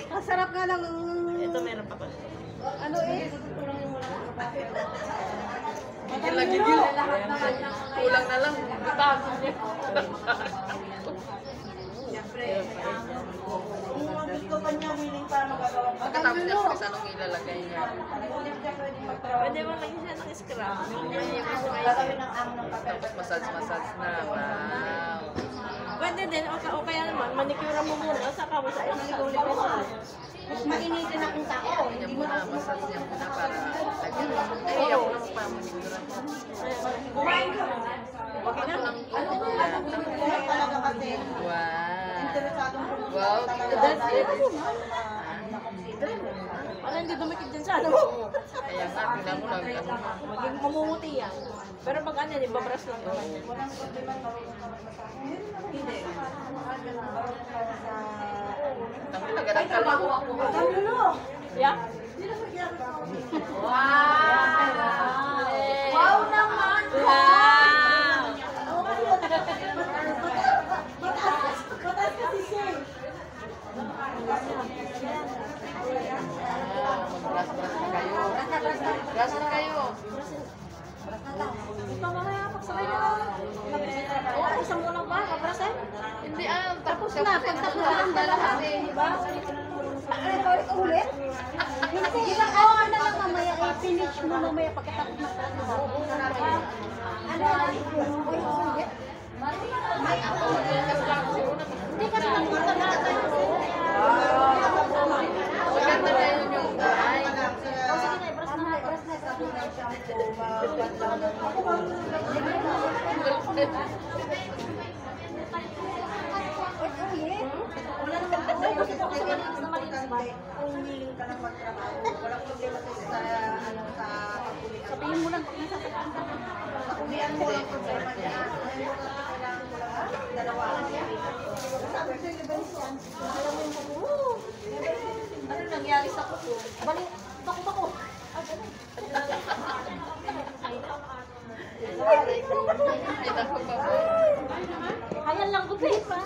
Ang sarap nga ng... Ito meron pa ba? Ano eh? Gigil na gigil. Kulang na lang. Bago niya. Kung gusto pa niya willing para magagawa pa. Pagkatapos niya, kung anong ilalagay niya. Hindi siya pwedeng magtrabaho. Pwede mo lagyan siya ng scrap. Gagawin ng amo ng papel. Tapos massage na. Wow. Pwede din. O kaya naman, manicure mo muna. O saka mo sa manicure mo. Mas mainitin akong tao. Niya muna, massage niya muna para lagyan. Ay, ako lang pa manicure. Kumain ka. Ako lang po. Kumain talaga kasi. Wow. Interesadong Wow, talaga. Para hindi dumikit din sa ano mo. Kaya nga, tingnan mo lang. Ano na. Maging mamumuti yan. Pero pag ano, ibabras lang naman yan. Walang problema marunong ka magmasahe. Hindi. Ang lagaran ka lang. Yeah? Wow naman! Wow! Mataas kasi siya eh. Mag-brush na kayo. Brush na kayo. Mamaya, pagsakay na lang. Oo, isang mo lang ba? Kabras eh? Hindi tapos Na, pagtapos na lahat eh. Diba? Ulit? Hindi, ano na lang mamaya, finish mo mamaya pagkatapos na trabaho. Ano lang? Ulit? Hindi kasi nanggutan na tayo. Maganda na yun yung ay. Kung willing ka lang magtrabaho, walang problema sa ano sa pagkulian. Sabihin mo lang pag nasa Pagkulian mo lang problema niya. Kailangan mo lang dalawa. Sabi ko yung Benson, alam mo yung ano nangyari sa kuko? Balik, bako. Kaya lang gupit pa.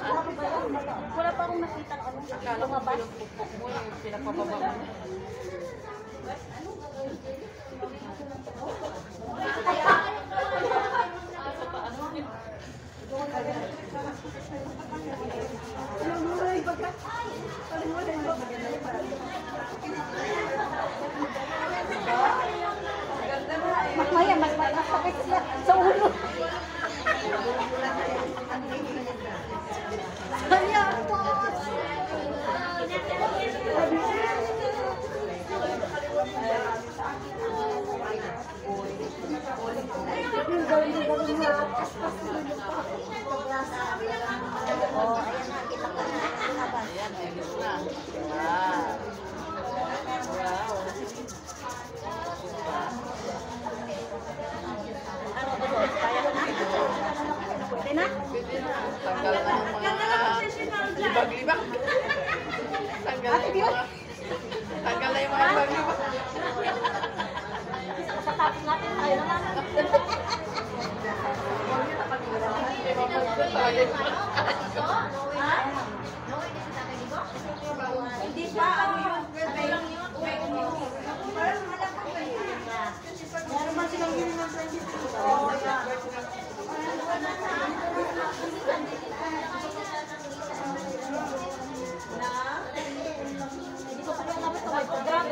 Wala pa akong nakita ng anong lumabas. Pupok mo yung pinapababa mo. Mamaya, mas masakit sa ulo. Kaya po. Ayan, ayos na. Wow. Wow. Pwede na? Pwede na. Tanggal na yung mga libag-libag. Tanggal na yung mga... Tanggal na yung mga libag-libag. Kasatapos natin tayo naman. hindi pa ano yung meron man silang yun ng 22. Oh, yeah. Hindi ko pa lang naman ito may program.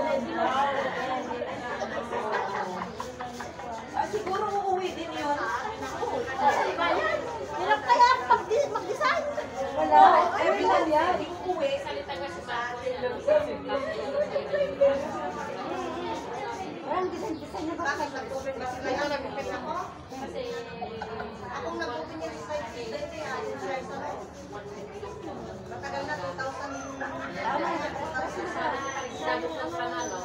Siguro uuwi din yun. Hirap kaya mag-design. umuwi, salita ka sa bahay. Parang design na ba? Ito nagpipit ako. Kasi, Akong nag-open yan sa site. Matagal na 2,000. Tama na. sabi ko ang panalo.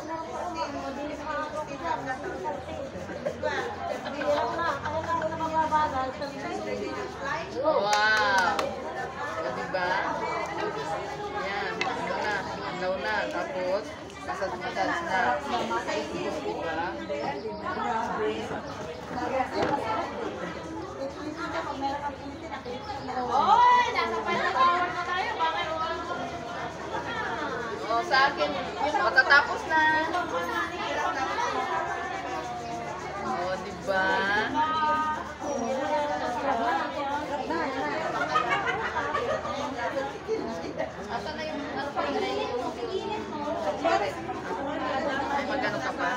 Wow! O, diba? Yan. Ilaw na. Tapos, masad-masad na. Diba? Oy! Nasa panahon na tayo. Bakit walang O, sa akin, matatapos na. O, diba? Asa na yung ano pa rin? Ay, magano ka pa?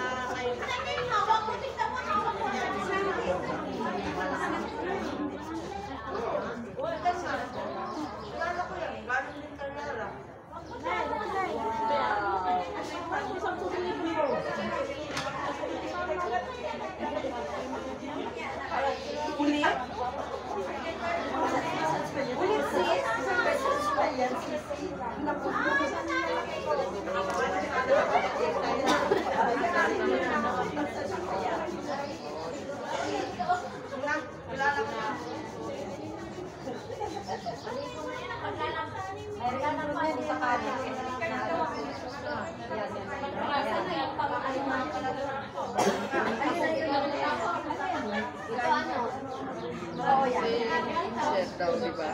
Share daw, diba?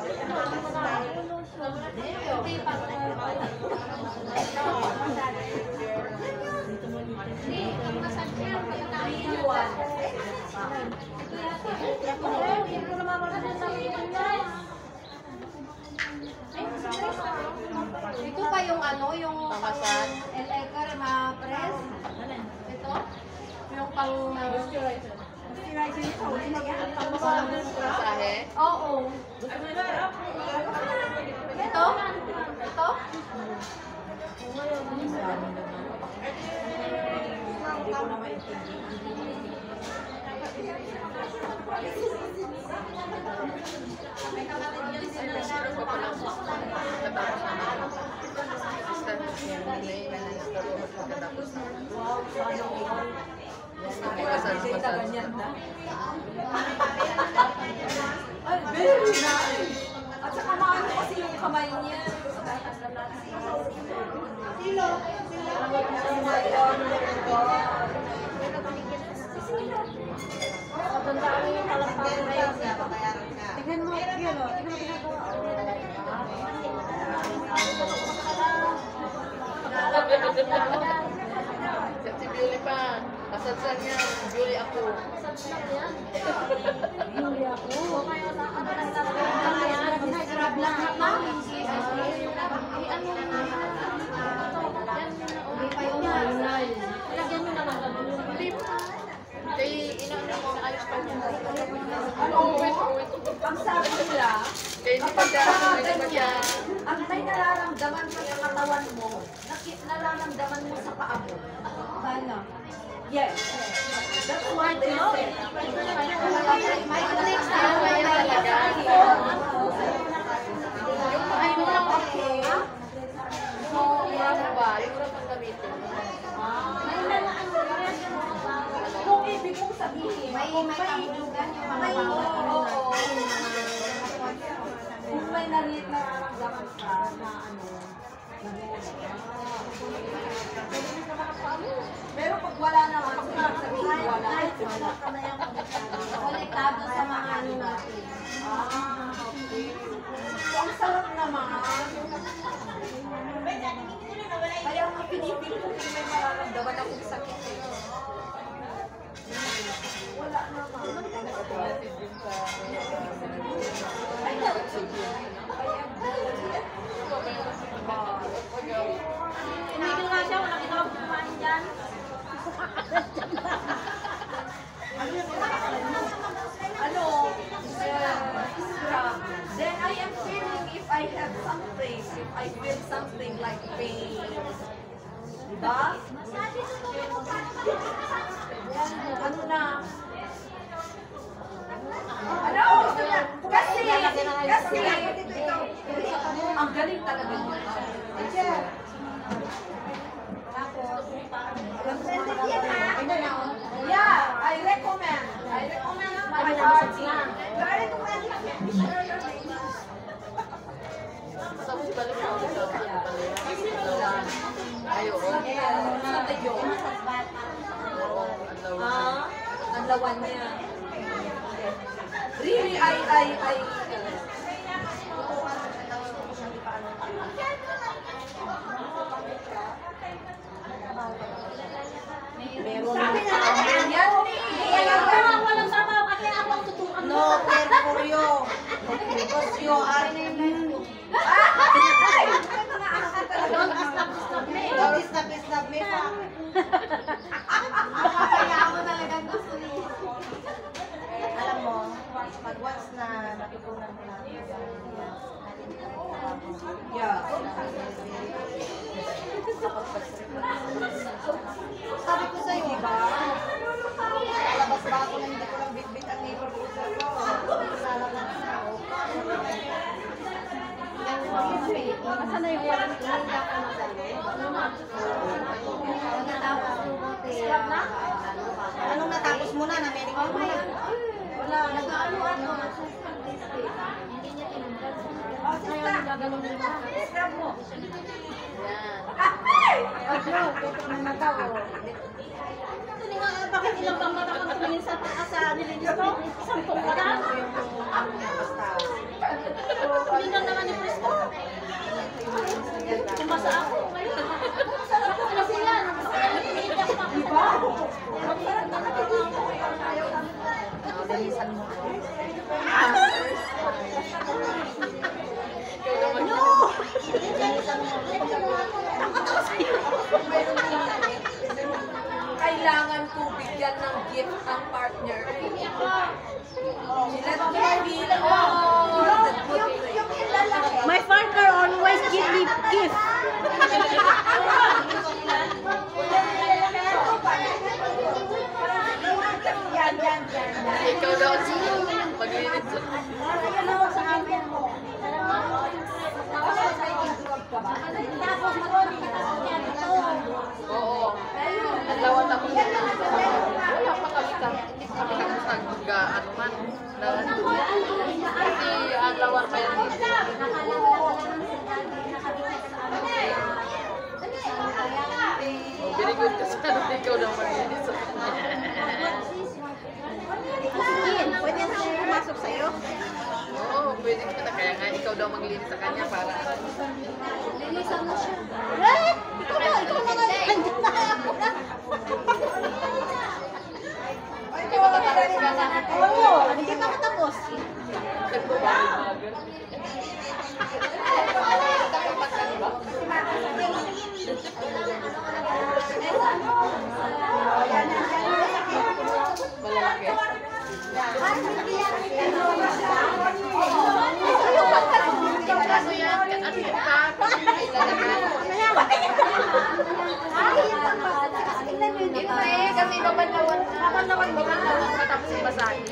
Ito pa yung ano, yung Pamasan. LA Karma Press. Ito. Yung pang Mensahe. Oo. Ito? Ito? Ay, very nice. At saka maano kasi yung kamay niya. Tignan mo, yun o. Tignan mo ginagawa. Si Julie pa. Kasatsan niya. Julie ako. Grab lang na. Kay inaano mo, ayos pa niya. Ang sabi nila, Kay hindi pa siya, hindi pa siya. ang may nararamdaman mo sa katawan mo, nararamdaman mo sa paa mo. Paano? Yes. That's why they say. May next Kaya talaga. Yung ay mo lang okay. So, yung ba? Yung rapang gamitin. Kung ibig mong sabihin, may kahulugan yung mga oo. Kung may nararamdaman ka na ano, pero pag wala naman, pag sabihin wala. konektado sa mga ano natin. Okay. So, ang sarap naman. Kaya ang pinipili ko kung may mararamdaman akong sakit eh. Wala naman. Ay, Tinigil nga siya, wala kita kumain dyan. scrub. Then I am feeling if I have some I feel something like pain. Diba? Ano na? Ano? Kasi, ang galing talaga niya. Yeah, I recommend my party. Tapos balik ako dito. Ay, oo. Sa tayo. Ang lawan niya. Really, I No, Mercurio. Because you are... Don't stop me pa. Alam mo, pag once na natutunan mo na yeah. sabi ko sa'yo, diba? Lalabas ba ako na hindi ko lang bitbit ang neighborhood ko? Lalabas na ako. Asa na yung parang hindi ako Anong natapos mo na? Na-medical mo na? Wala, nag-ano-ano. Hindi niya tinanggal. Ngayon, gagawin niya na. Scrub mo. Bakit ilang bang mata kang tumingin sa nilinis ko? Sampung mata? Hindi lang naman yung presko. Tumasa ako. Kasi yan. Diba? Dalisan mo. No! Kailangan ko bigyan ng gift ang partner ko. Let me feel all the good things. My partner always give me gift. Ikaw daw maglinis. Oo. Ang lawat ako. Wala pa kami hindi pa kami tapos ano man. Kasi ang lawat pa yan dito. Very good kasi ikaw daw maglinis. Pwede na akong pumasok sa'yo? Oo, pwede kita. Kaya nga ikaw daw maglinis sa kanya para Linisan mo siya. Eh! Ikaw na nga. Nandiyan na ako na. hindi makatapos ka na. Oo, hindi pa katapos. Nagbabago-bago. Malalaki. Kaso yan, ano yung ito eh, kasi babanlawan matapos yung basahin.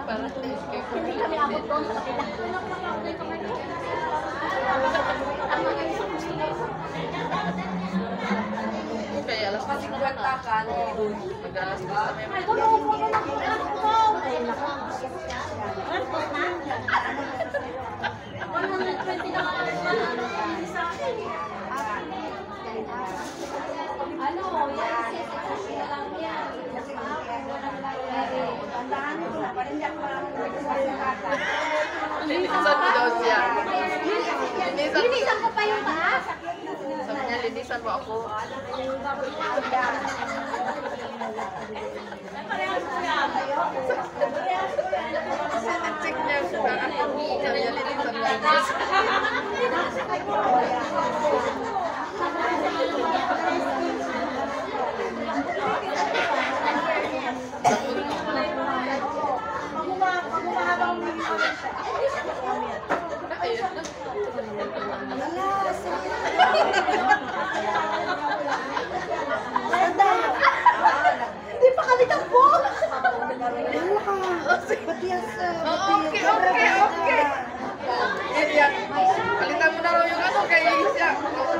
Para kami abot doon sa kapila. Kaya alas Kasi kwenta ka, mag-alas ko sa may linisan mo daw siya. Linisan ko pa yung paa. Sabi niya, linisan mo ako. Check niya siya. Sabi niya, linisan mo ako.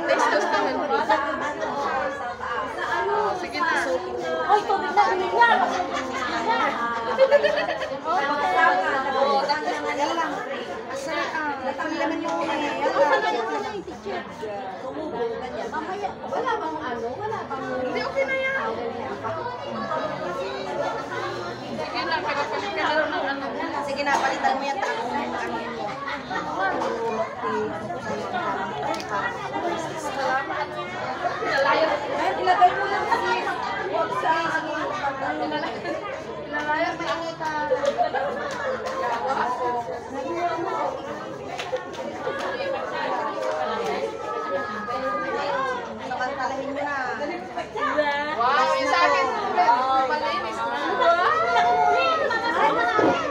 Next customer. Sige na. Hoy, tubig na, umiyak! Hindi, okay na yan. Sige na, pinapalit ka na lang ng ano. Sige na, palitan mo yan. Takong mo. Ilagay mo lang sa Pinalayan, may ingay ka. Gawa ako. Samantalahin mo na. Wow, yung sa akin. Malinis na.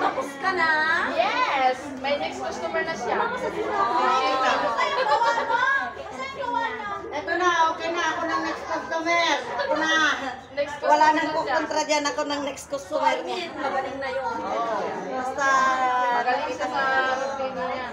Tapos ka na? Yes! May next customer na siya. Ito na, okay na. Ako ng next customer. Ako na. Next customer Wala nang na siya. kukontra dyan. Ako ng next customer niya. Magaling na yun. Basta, Magaling siya sa routine niya.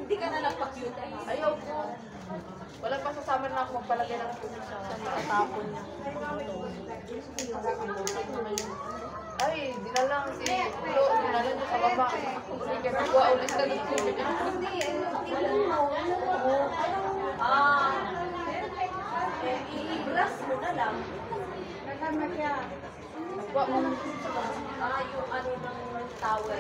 Hindi ka na nagpa-cute. Ayaw ko. Wala pa sa summer na ako magpalagay ng tubig sa tapon niya. Ay, dinalang si Ulo, dinalang niya sa baba. Sige, magwa ulit ka ng tubig. I-brush mo na lang. Magwa mo. Yung ano ng towel.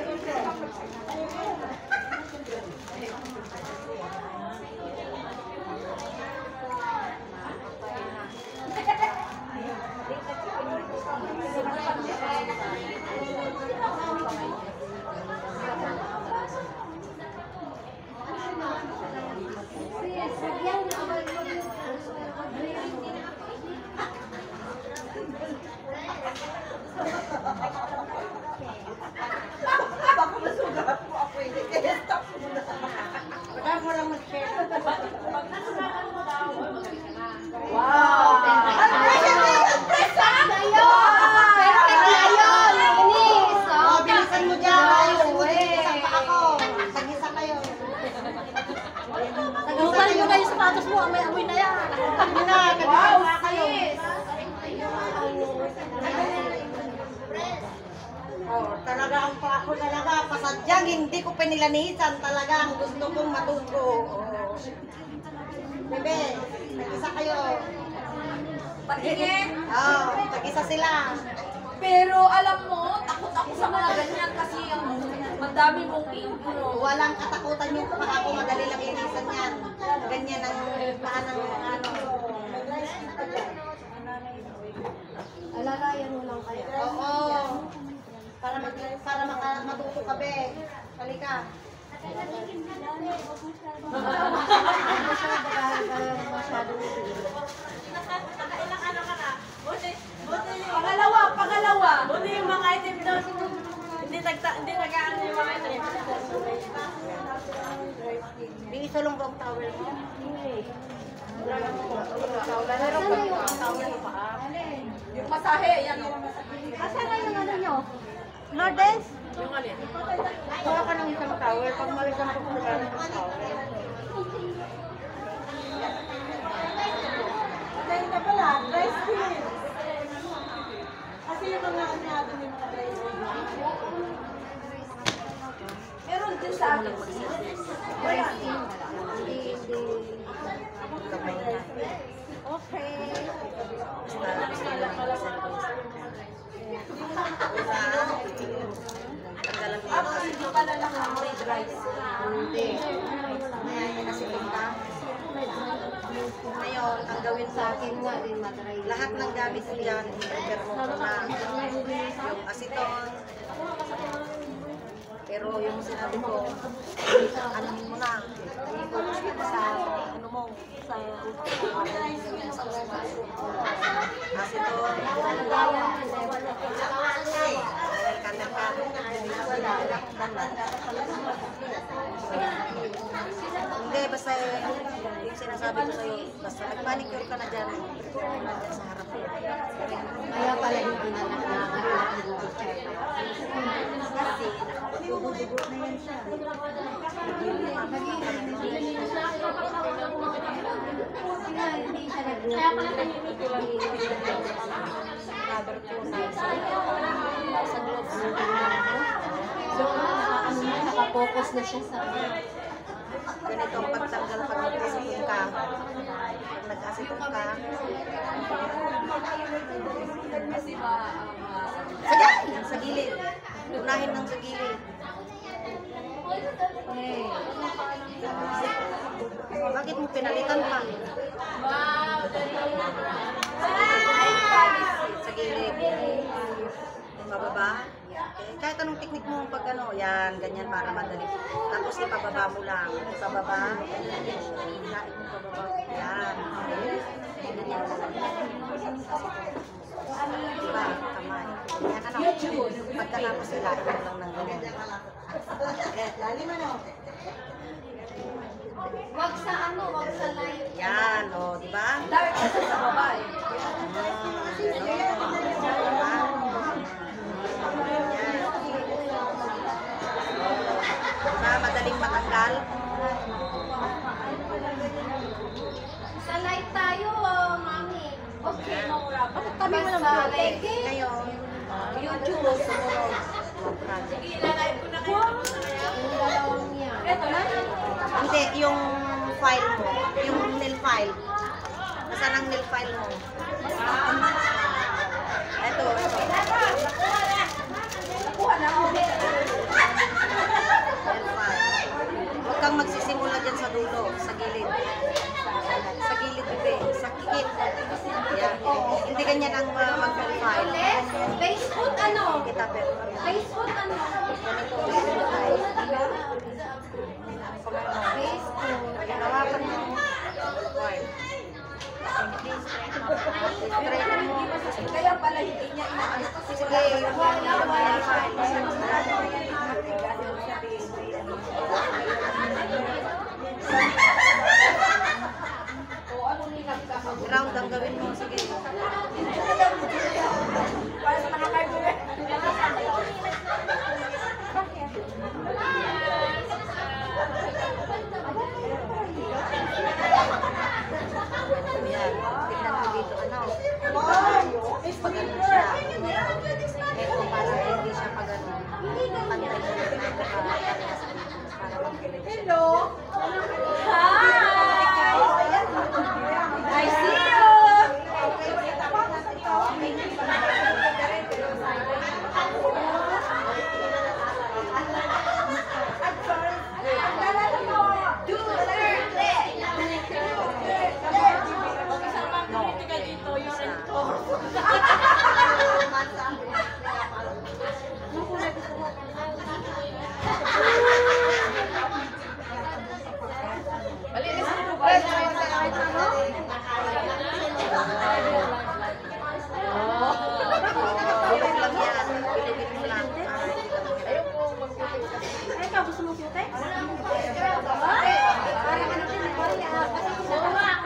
wala mo lang mag-share. Oh, bilisan mo dyan. Ayusin mo dito sa paa ko. Tag-isa kayo. Tagupan mo na yung sapatos mo. Amoy na yan. Ano na, tag-isa kayo. Oh, talaga ang paa ko talaga. Pasadyang hindi ko pinilanisan talaga ang gusto kong matuto. Oh. Bebe, tag-isa kayo. Patingin. Oh, tag-isa sila. Pero alam mo, takot ako sa mga ganyan kasi ang madami mong impro. Walang katakutan yung paa ko, madali lang ilisan yan. Ganyan ang paa ng ano. Alalayan mo lang kaya. Oo. Para matuto ka, be. Halika. Pangalawa. Buti yung mga item doon. Hindi nag-ano yung mga item. Di isulong ba ang towel mo? Yung masahe, yan o. Asa na yung ano nyo? Lourdes? Yung alin? Kuha ka ng isang towel. Pag malisang ko sa ng towel. Dahil na pala, dry skin. Kasi yung mga ano natin yung mga dry skin. Meron din sa akin. Okay. Hindi pala lang ang may dry skin. Hindi. Kasi punta. Ngayon, ang gawin sa akin Nga din matry. lahat ng gamit diyan, i-prepare mo muna. Yung aceton. Pero yung sinabi ko, anuhin mo na. I-focus mo sa ano mo, sa aceton. Hindi, basta yung sinasabi ko sa'yo, basta nag-manicure ka na dyan, nandyan sa harap mo. Kaya pala hindi na nakahanap ng teacher. Kasi, dugo-dugo na yan siya. Hindi siya nag-group. Rubber ko sa gloves. So, nakapokus na siya sa Ganito ang pagtanggal pag nag-asitong ka. Pag nag-asitong ka. Sa gilid. Unahin ng sa gilid. Bakit mo pinalitan pa? Sa gilid. Pababa. Okay. Kahit anong teknik mo pag ano, yan, ganyan para madali. Tapos ipababa mo lang. Ipababa. Hilain mo pababa. Yan. Ganyan. Diba? Kamay. Yan ano. Pagkatapos hilain mo lang ng ganyan. Lalim ano. Wag sa ano, wag sa line. Yan, o, diba? Sa babae. Diba, madaling matanggal. Sa light tayo, mami. Okay, Maura. Kami walang Sa beauty. light. Ngayon, YouTube, sumunod. Sige, ilalive ko na kayo. yung dalawang yan. Eto na. Hindi, yung file mo, yung nail file. Nasaan ang nail file mo? Ito, ito. Nail file. Huwag kang magsisimula dyan sa dulo, sa gilid. Sa gilid, bebe. Sa kikit. Yan. Hindi ganyan ang mag-nail file. Facebook ano? Kita, pero Facebook ano? ganito, nail file. Hinawakan mo. File. Trainan mo. Kaya pala hindi niya inaano kasi Sige, wala ka ba yung file? Round ang gawin mo. Sige. para sa mga cartoon. Yan. Tignan mo dito. Ano? Pag ano siya. Ito para hindi siya pag ano. Pantay mo. Para mag-galing siya. Hello. I see you! Malinis mo ba? Bilog lang yan. Bilogin mo lang. Ayaw ko mag-fix kasi. Ikaw, gusto mo cutex?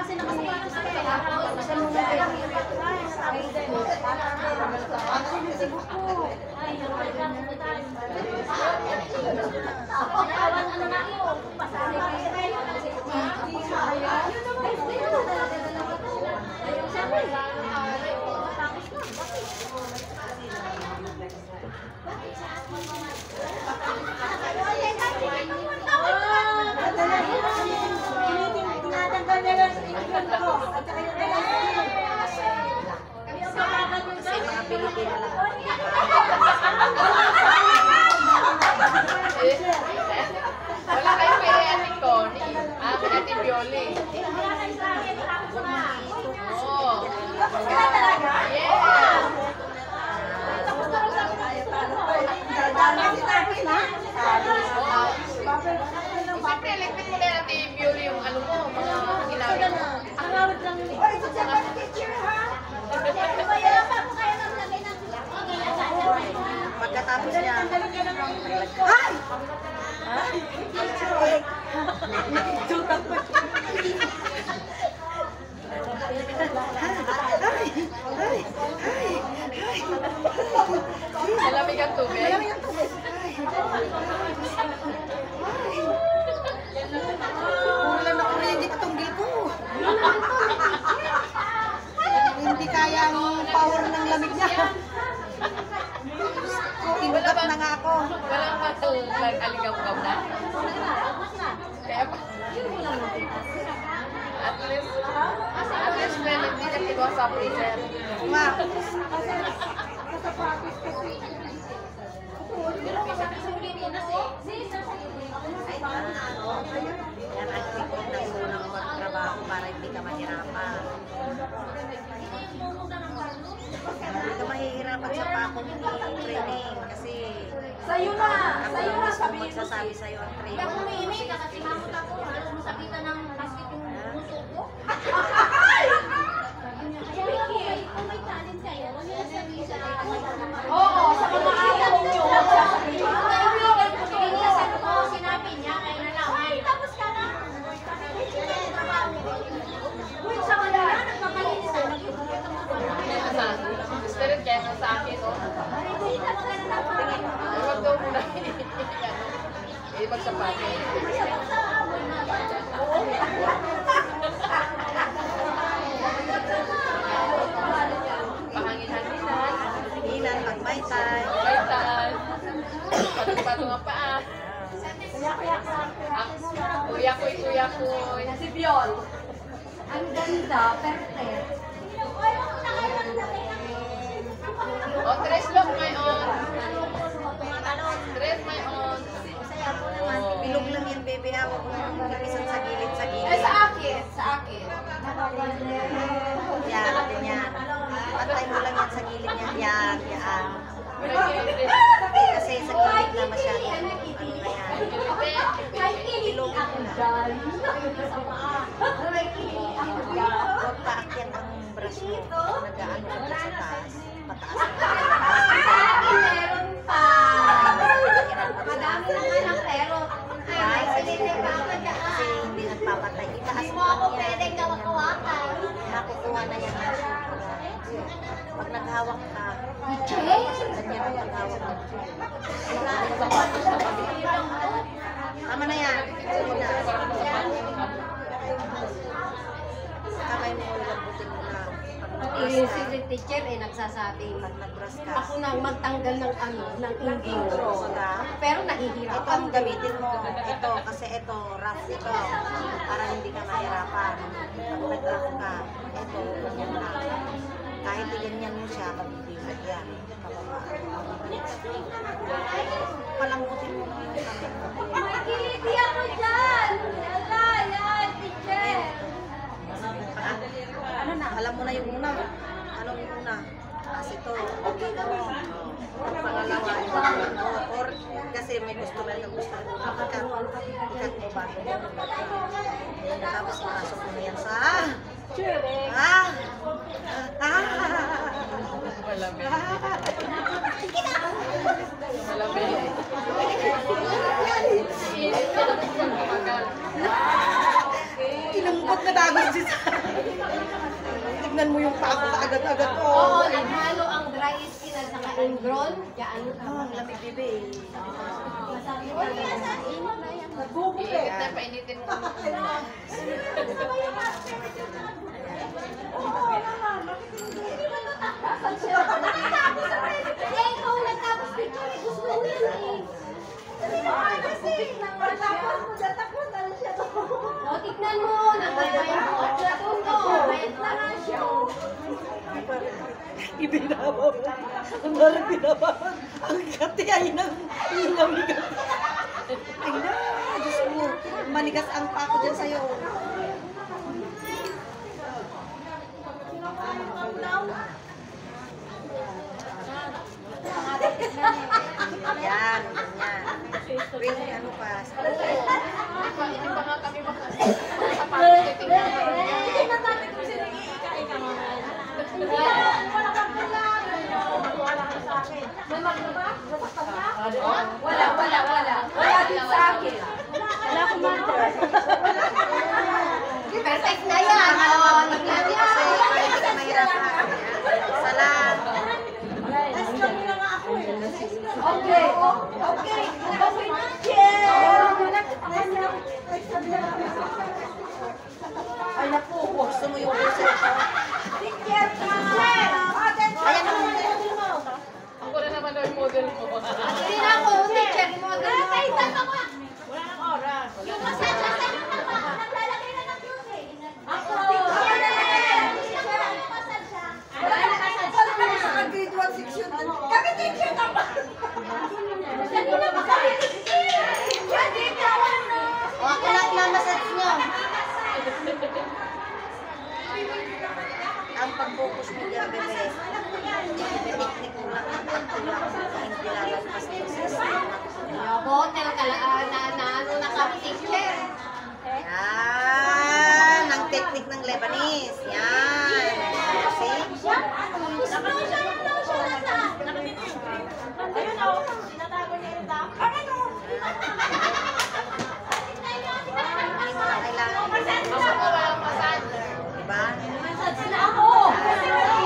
Kasi nakasulat sa kaya. Kasi mo na lang. Tinatanggal na lang sa ikon ko. At saka yung Kasi mga Pilipino lang. Wala kayo kay Ate Connie. Kay Ate Bioli. Oo. Yes. Siyempre, electric mo na yung Ate Bioli yung ano mo, mga ginagawa mo. ang hawad lang yun. Oy, ito siya pa teacher ha? Kaya pa ako kaya nang lagay ng Pagkatapos niya, Ay! Tutak pa lang ng titas. At least friend, hindi na kinuha sa freezer. Ma, yan ang tipid ng unang magtrabaho para hindi ka mahirapan. Hindi ka mahihirapan sa pakong training kasi Sa'yo na! ako Sa'yo na! mismo magsasabi sa'yo ang training. Oo, sa mga ayaw nyo. Sinabi niya, kaya nalaman. Tapos ka na. Sa wala, nagpapalinis na. Spirit kaya nga sa akin, oh. Huwag daw muna. Ibag sa pakin. Pahangin-hanginan. Hinan, magmaytay. Baitan. Patung-patung ang paa. Kuya-kuy. Si Biol. Ang ganda, perfect. O, tres look ngayon. Tres ngayon. Bilog lang yan, baby. Huwag mo napisan sa gilid, sa gilid. Sa akin. Yan, ganyan. Patay mo lang yan sa gilid niya. Yan, yan. Kasi sa gilid na masyado. Ano na yan? Bilog mo na. Huwag paakyat ang brush mo. Nag-ano ka sa taas. Pataas ang Meron pa. Madami naman ang pero. Ay, kasi hindi nagpapatay. Itaas Hindi mo mo ako lang yan. pwedeng kawakan. Makukuha na yan. Pag naghawak ka, ganyan ang paghawak mo. Tama na yan. Sige na. Kamay mo, lambutin mo na. Pag Eh, nag-brush si ka, teacher nagsasabi, pag nag-brush ka, ako na magtanggal ng ng inging. Pero ito nahihirapan. ang gamitin mo. Ito, kasi ito, rough ito. Para hindi ka mahirapan. Pag nag-rough ka, ito, ganyan lang. Kahit ganyan mo siya, mabibigat yan. Pababa. Palambutin mo lang yung kamay. May kiliti ako dyan. Yala, yan, teacher. Ano na? Alam mo na yung una. Anong yung una? Kasi ito. Okay mo. Pangalawa. Or kasi may customer na gusto mo. Ikat mo bago mo. Tapos masok mo na yan sa... Ah! Ah! Malamig. Malamig. Kinambot na dagos si Tignan mo yung pako agad-agad. Oo, naghalo ang dry skin at saka ingron. Yan. Ang lamig, bebe. Iinit na, painitin mo. Eh, ikaw nagtapos picture. Gusto ko yan eh. O, tignan mo. Nagbayad mo. At natuto. Bayad na nga siya. Ibinabaw. Ang dalang binabaw. Ang kati ay inamigat. Ay na, Diyos mo. Manigas ang pako dyan sa'yo. Yan, ganyan. Pwede ano pa. Hindi pa nga kami makasapatos. Titingnan mo. Wala din sa akin. Wala akong mother. Perfect na yan. Oo, tignan yan. Kasi hindi ka mahirapan. Isa lang. Okay. Okay. Okay. Yeah. Ang pag-focus mo dyan, bebe, technique mo lang ang pagtulak mo, hindi lalagpas yung system. Hotel ka na ano naka-picture. Yan, ang technique ng Lebanese. Yan. See? Ayun o, tinatago niya rin daw. Ano? Hindi mo na kailangan. Diba?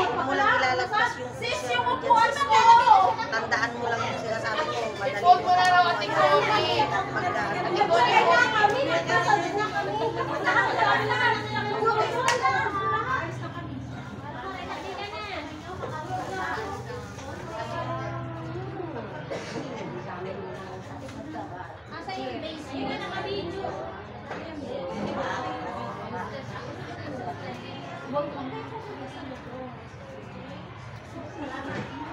Huwag mo lang ilalagpas yung system mo dyan sa screen. Tandaan mo lang yung sinasabi ko. Madali I-phone mo na raw ating Kobe. magdaan. Ating Kobe.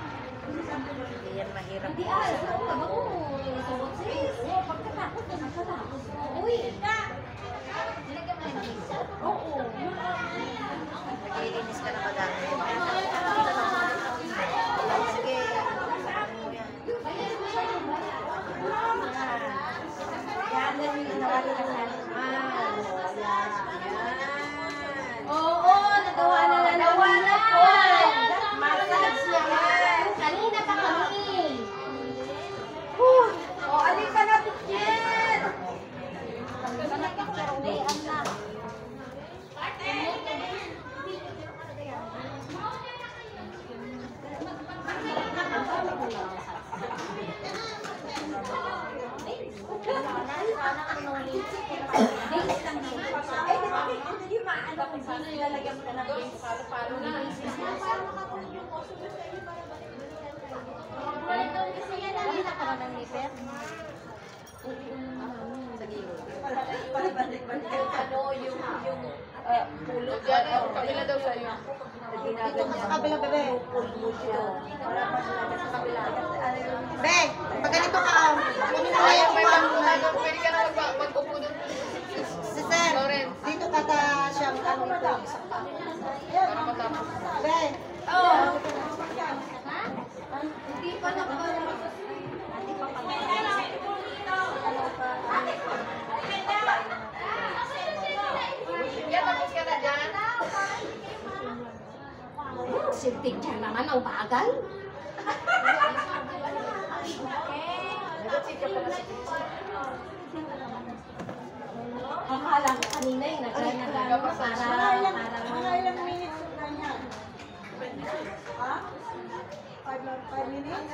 Hindi yan mahirap. Naglilinis ka na ba dati? Sige. Sabi mo yan. Oo, nagawa na po. Massage naman. Kanina pa kami. O, alin ka na, Tijen! Hindi maano kung sino ilalagyan mo na ng base. Palo na. Kanina ka ba ng nipper? Ano yung pulot. Diyan, kabila daw sa'yo. Dito ka sa kabila, bebe. Be, pag ganito ka, Ayun, may bangko na doon. Pwede ka na mag-upo doon. si Sir, Lawrence. dito ka ta siyang ano ito. Para matapos. Be, Hindi pa na po. Yan, tapos ka na dyan. Si picture naman ang bagal. Nag-check ka pala si Chichi. Akala ko kanina yung Mga ilang minutes na niya? Ha? 5 minutes?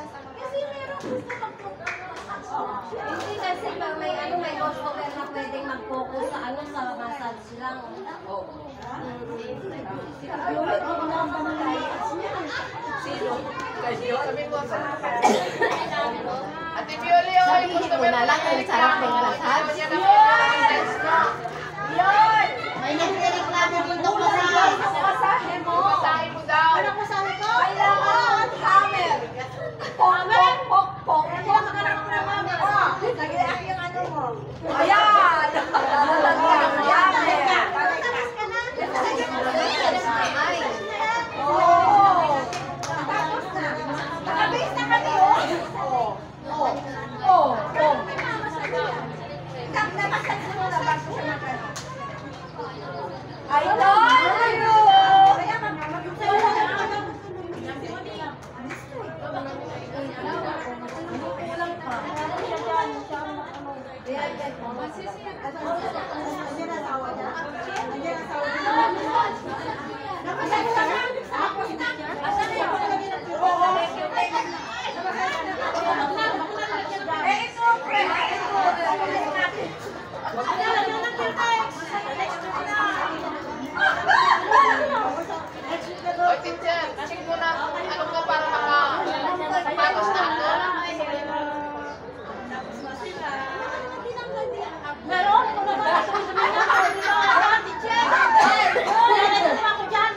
Hindi kasi pag may customer na pwedeng mag-focus sa sa massage lang. Sabi mo sa Ate Pioli, oh, yung Sabihin mo na lang kung sarap ng massage. may nagreklamo dito ko sa Basahin mo daw. Kailangan hammer! Hammer? Pok, pok. Kailangan ka ng hammer. Lagyan yung ano mo. Ayan! Hammer! Oo! Tapos na. Nakabase na kami, oh! Oh! Tap na massage mo na bago siya magano. Idol! Kaya Oy, teacher, check mo na kung ano ka para makapagos na ako. meron ko na ba? Ako dyan.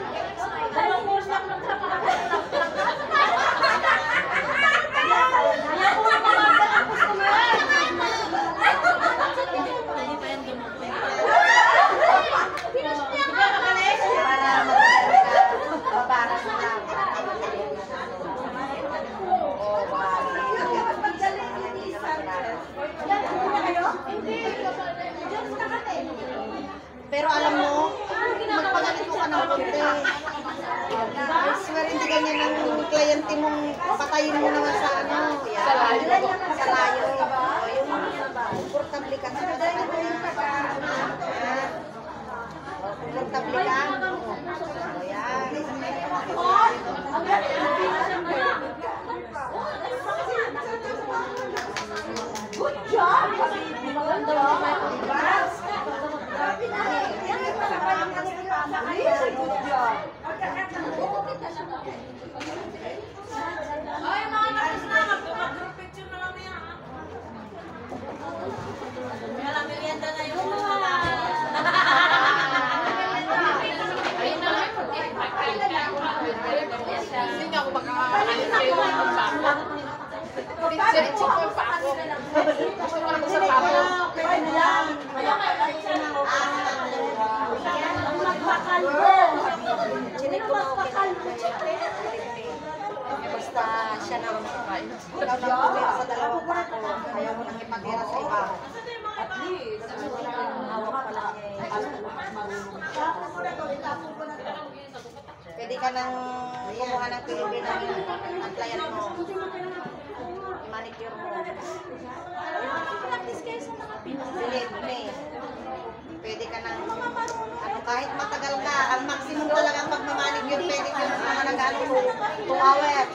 Dalawang course lang ng trabaho. Kaya ko na mga customer. Pero alam mo, magpaganito ka ng konti. I swear, hindi ganyan ang kliyente mong patayin mo naman sa ano. Yan. Sa layo. Sa layo. O, yung komportable ka sa kanya. Yan. O, komportable ka. O, yan. Good job! Maganda naman. Really good job. Ay, mga tapos na. Mag-group picture na lang niya. May alam, merienda na yung mga. Hindi nga ako makakakalin sa'yo ng bako. Diretso ko pa ako. Gusto ko lang sa bako. Basta siya na ikaw lang tumira sa dalawang bako. Ayaw mo nang ipatira sa iba. At least, hawak pa lang pwede ka nang kumuha ng Pilipino ang client mo. Manicure mo. Pwede ka nang, ano, kahit matagal ka, ang maximum talagang pagmamanicure, pwede ka nang nag-ano 2 hours.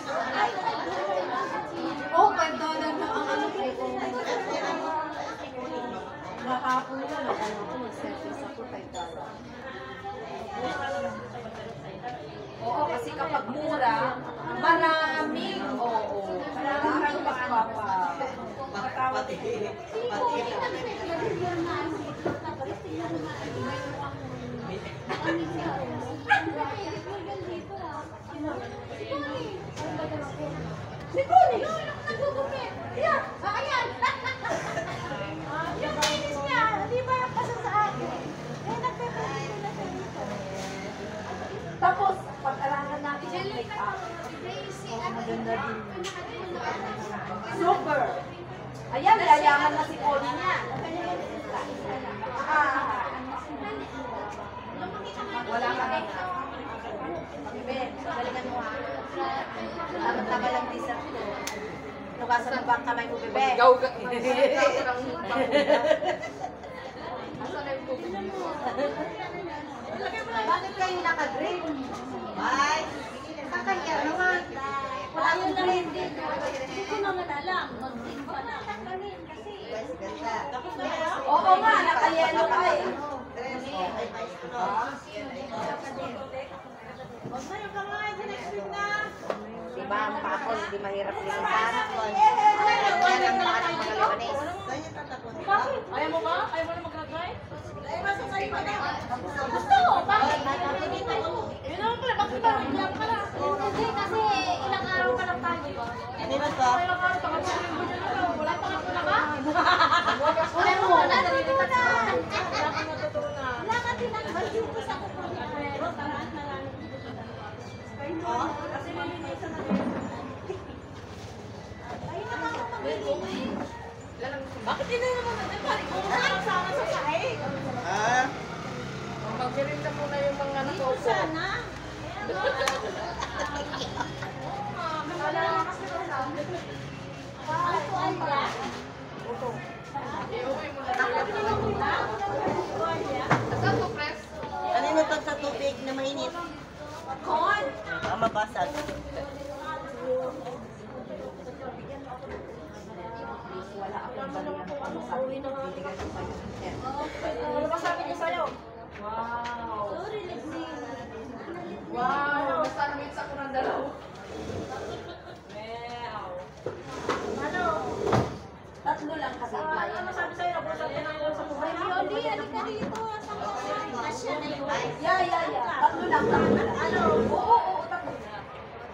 Oh, $5 na ang ano ko. Nakapon na, mag-service ako $5. Oo, kasi kapag mura, maraming, maraming Si Connie! Nagugupit! Yeah! Ayan! Yung kainis niya, di ba yung pasa sa akin? Eh, nagpe-pwede na siya dito. Tapos, pag-arangan natin yung make-up. Maganda din. Super! Ayan, yayaman na si Connie niya. Wala ka na. Bebe, galingan mo ha. Tama lang dessert ko. Nukasan mo ba ang kamay mo, bebe? Gaw ka. Gaw ka ng bako. Asan na yung tubig mo? Bakit kayo naka-drink? Ay, kakahiya naman. Wala yung drink. Hindi ko naman alam. Mag-drink pa na. Guys, ganda. Oo nga, naka-yellow ka eh. Diba, ang pako, hindi mahirap linisan. Yan ang mga ng mga Libanes. Ayaw mo ba? Ayaw mo na mag-try? Gusto mo? Bakit? Yun naman pala, bakit ba? Ilang ka na? Hindi, kasi ilang araw pa lang tayo. Hindi ba to? Ilang araw pa kasi yung budget na to. Wala pa nga na ba? Wala mo na, natutunan. Wala ka natutunan. Wala ka din ang budget ko sa kukunin. Pero taraan na lang. Kasi malinisan na rin. Ay, nakakapag-inig. Bakit hindi naman natin? Pari ko sama sa sahig. Magbirinda muna yung mga nakaupo. Sana. Wala na kasi wala. Ang tuwalya. Iuwi mo na. Asan to, press? Kanino to sa tubig na mainit? Kon. Mabasag. Wala akong balihan kung ano sabi. Bibigay ko pa yung intent. Ano ba sabi niya sa'yo? Wow. Wow! Basta na-mix ako ng dalawa. Wow. Ano? Tatlo lang kasi. Ano sabi sa'yo? Nabusap ka ng sa buhay. Yoli, halika dito. Asya na yun. Yeah. Tatlo lang. Ano? Oo, tatlo na.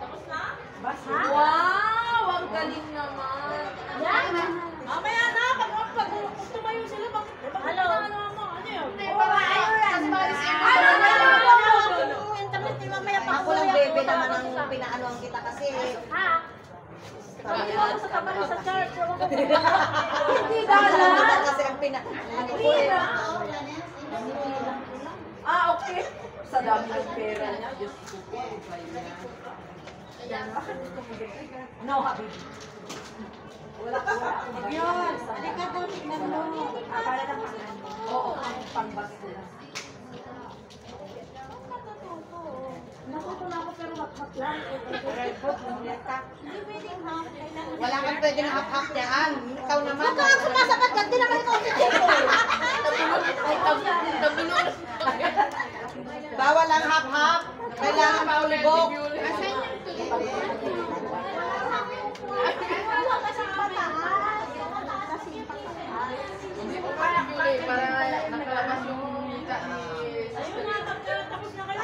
Tapos na? Basta. Wow! Ang galing naman. Yan. Mamaya na. Pag tumayo sila, bakit? Ano? Ano yun? Ako lang bebe naman ang pinaanuhan kita kasi. Ha? Ako sa kamay sa church. Hindi dala. Kasi ang pinaanuhan ko eh. Sa dami ng pera niya, Diyos ko po. No, habibi. Wala akong bagay. Yun, halika daw, tignan mo. Para lang pangalan. Oo, pang-basto na. Natuto na ako pero wak-wak lang. Hindi pwedeng half. Kailangan. Wala kang pwedeng hap-hap yan. Ikaw naman. Huwag ka sumasapat ka. Hindi naman ikaw si Chico. Bawal ang hap-hap. Kailangan maulibok. Wala kasi pataas. Mataas kasi pataas. Hindi mo kaya para nakalabas yung mita ni Ayun na, tapos na kayo.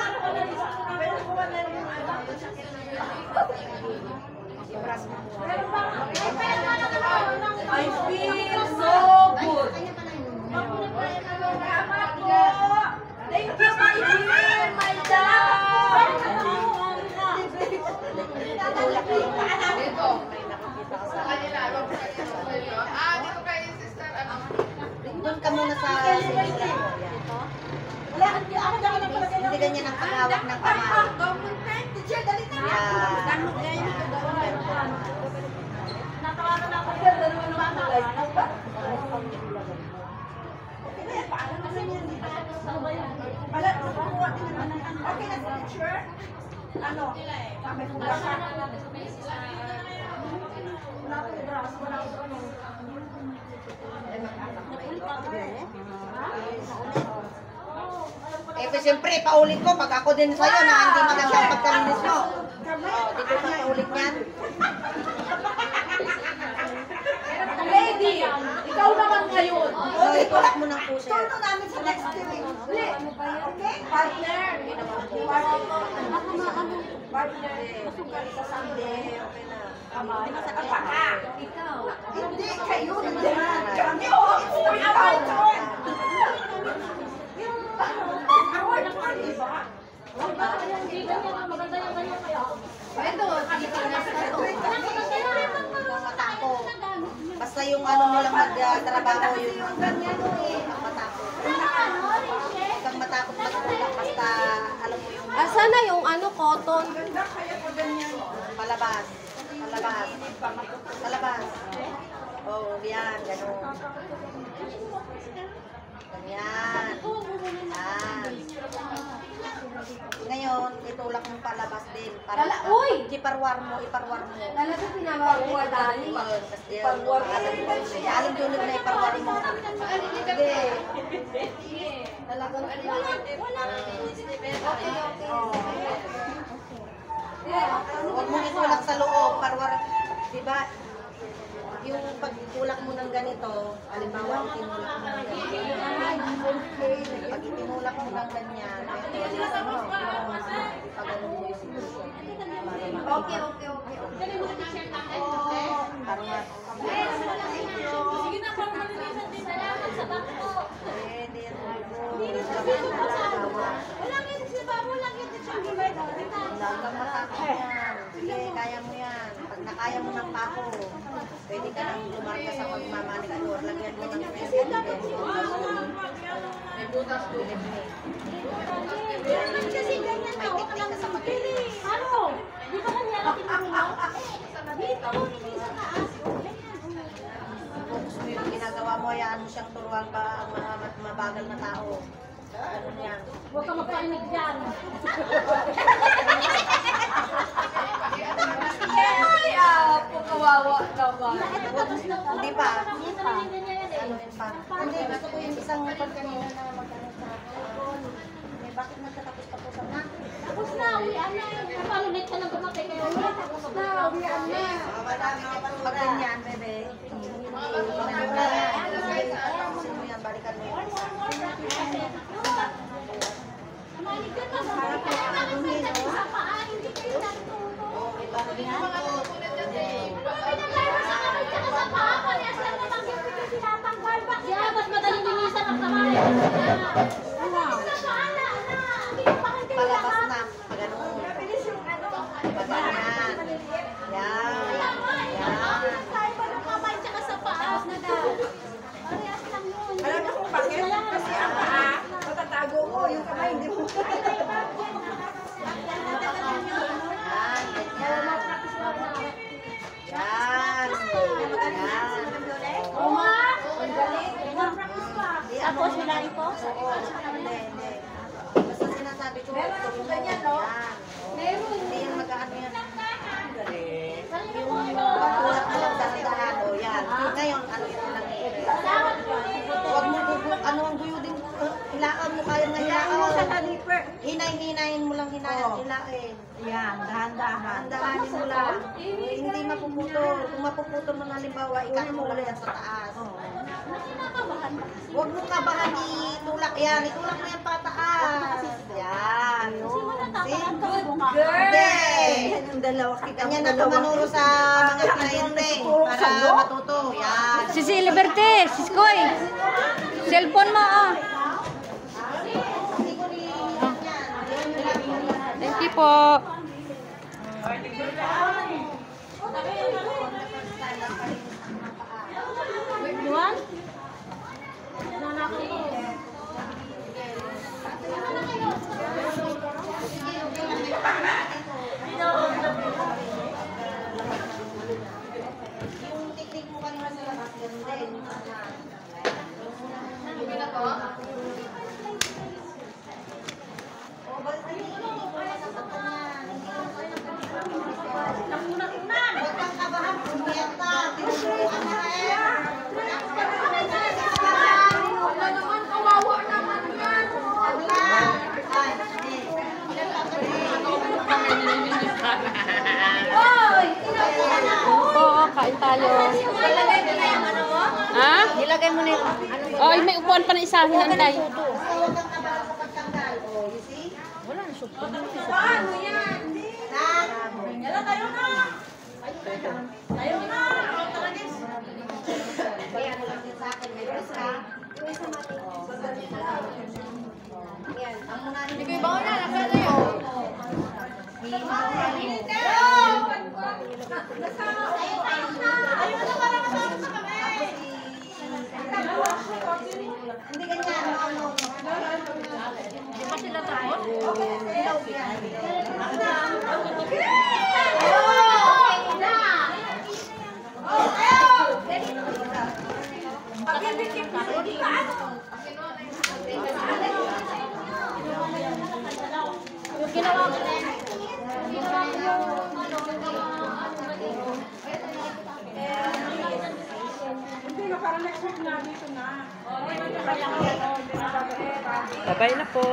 Pero kuha na rin yung ano. I feel so good. Thank you, my dear, my dad. dito. Sa kanila, dito kay sister, ano? Doon ka muna sa sinulat mo. Yan. Wala, hindi ako na lang pala Hindi ganyan ang paghawak ng kamay. Teacher, dali na. Yan. Natawanan ako. Okay na sa teacher. Ano? Sabi ko ba siya? Wala ko yung braso, wala ko ano. Siyempre, paulit ko pag ako din sa'yo na hindi maganda ang pagkalinis mo. Dito ka paulit niyan. Lady, ikaw naman ngayon. Itulak mo ng puso. Turno namin sa next meeting. Okay? Partner. Partner, sa Sunday, okay na. Hindi ka sa kapaka. Hindi kayo. Hindi. Kami, oh, ikaw. Matako. Basta yung ano mo lang magtrabaho yung matako. Huwag kang matakot magtulak basta alam mo yung Asa na yung ano, cotton? palabas. Palabas. Palabas. Oh, yan, gano'n. Ganyan. Yan. Ngayon, itulak mo palabas din. Para Uy! iparwar mo. Talaga pinapagawa dali. Iparwar. Alam dunod na iparwar mo. Sige. Talagang Huwag mong itulak sa loob. Parwar. Diba? Yung pagtulak mo ng ganito, halimbawa, itinulak mo ng ganyan. Pag itinulak mo ng ganyan, itulak mo. Pagano mo yung Okay. parwar. Sige na, parang malinisan din. Salamat sa bako. Pwede yan. Wala nga yung si Babo lang yung teacher. Gimay daw. Huwag kang matakot yan. Sige, kaya mo yan. Pag nakaya mo ng pako, pwede ka nang lumarga sa pagmamanicure. Lagyan mo ng May butas doon. Kasi ganyan May daw. technique ka sa pag-ilis. Ano? Di ba kanya natin tinulong? Dito, hindi sa taas. Focus mo yung ginagawa mo, hayaan mo siyang turuan pa ang mga mabagal na tao. Ganun yan. Huwag ka magpainig dyan. Ay, kawawa naman. Hindi pa. Ano yun pa? Hindi, gusto ko yung isang pagkanina na magkano sa bakit nagtatapos pa po sa mga? Tapos na, uwian na. Paano net ka nang gumatay kayo? Tapos na, uwian na. Pag ganyan, bebe. Ayusin mo yan, balikan mo yan. Manig ka na. Harap ka na. Sa paa, hindi kayo natulog. Pinagayos sa kamay tsaka sa paa. Parehas lang naman yung tinatanggal. Bakit? Mas madaling linisan ang kamay. Sa paa na, hindi ko pa kayo Palabas na. Paganoon. Pagganyan. Yan. Yan. Tayo pa ng kamay tsaka sa paa. Parehas lang yun. Alam mo kung bakit? Kasi ang paa, matatago mo, yung kamay hindi mo. hilain mo sa kaliper. Hinay-hinayin mo lang hinayin. Oo. Hilain. Yan, dahan-dahan. Dahanin mo lang. Hindi mapuputol. Kung mapuputol mo na halimbawa, ikat mo lang yan sa taas. Huwag mo kabahan itulak yan. Itulak mo yan pataas. Yan. See? Hindi. Yan yung dalawa. Ganyan na tumanuro sa mga kliyente para matuto. Yan. Si Liberty, si Skoy. Cellphone mo, oh. Thank you po. Juan? Yung technique mo kanina sa labas, ganun din. Huwag kang kabahan, umiyak na. Tinuturuan na Oo, kain tayo. Ha? Nilagay mo na yung Oh, may upuan pa na isa. Hinantay. Huwag kang kabahan sa pagtanggal. Oh, you see? wala na supo. Kaya mo lang din sa akin, may dress ka. Yan, ang munahin mo. Ikaw ba na? Nasa na yun? Hindi ganyan, ano. Di ba sila tapos? Ilaw yan. Yung ginawa ko na yan. Hindi na, para next week na dito na. Bye-bye na po.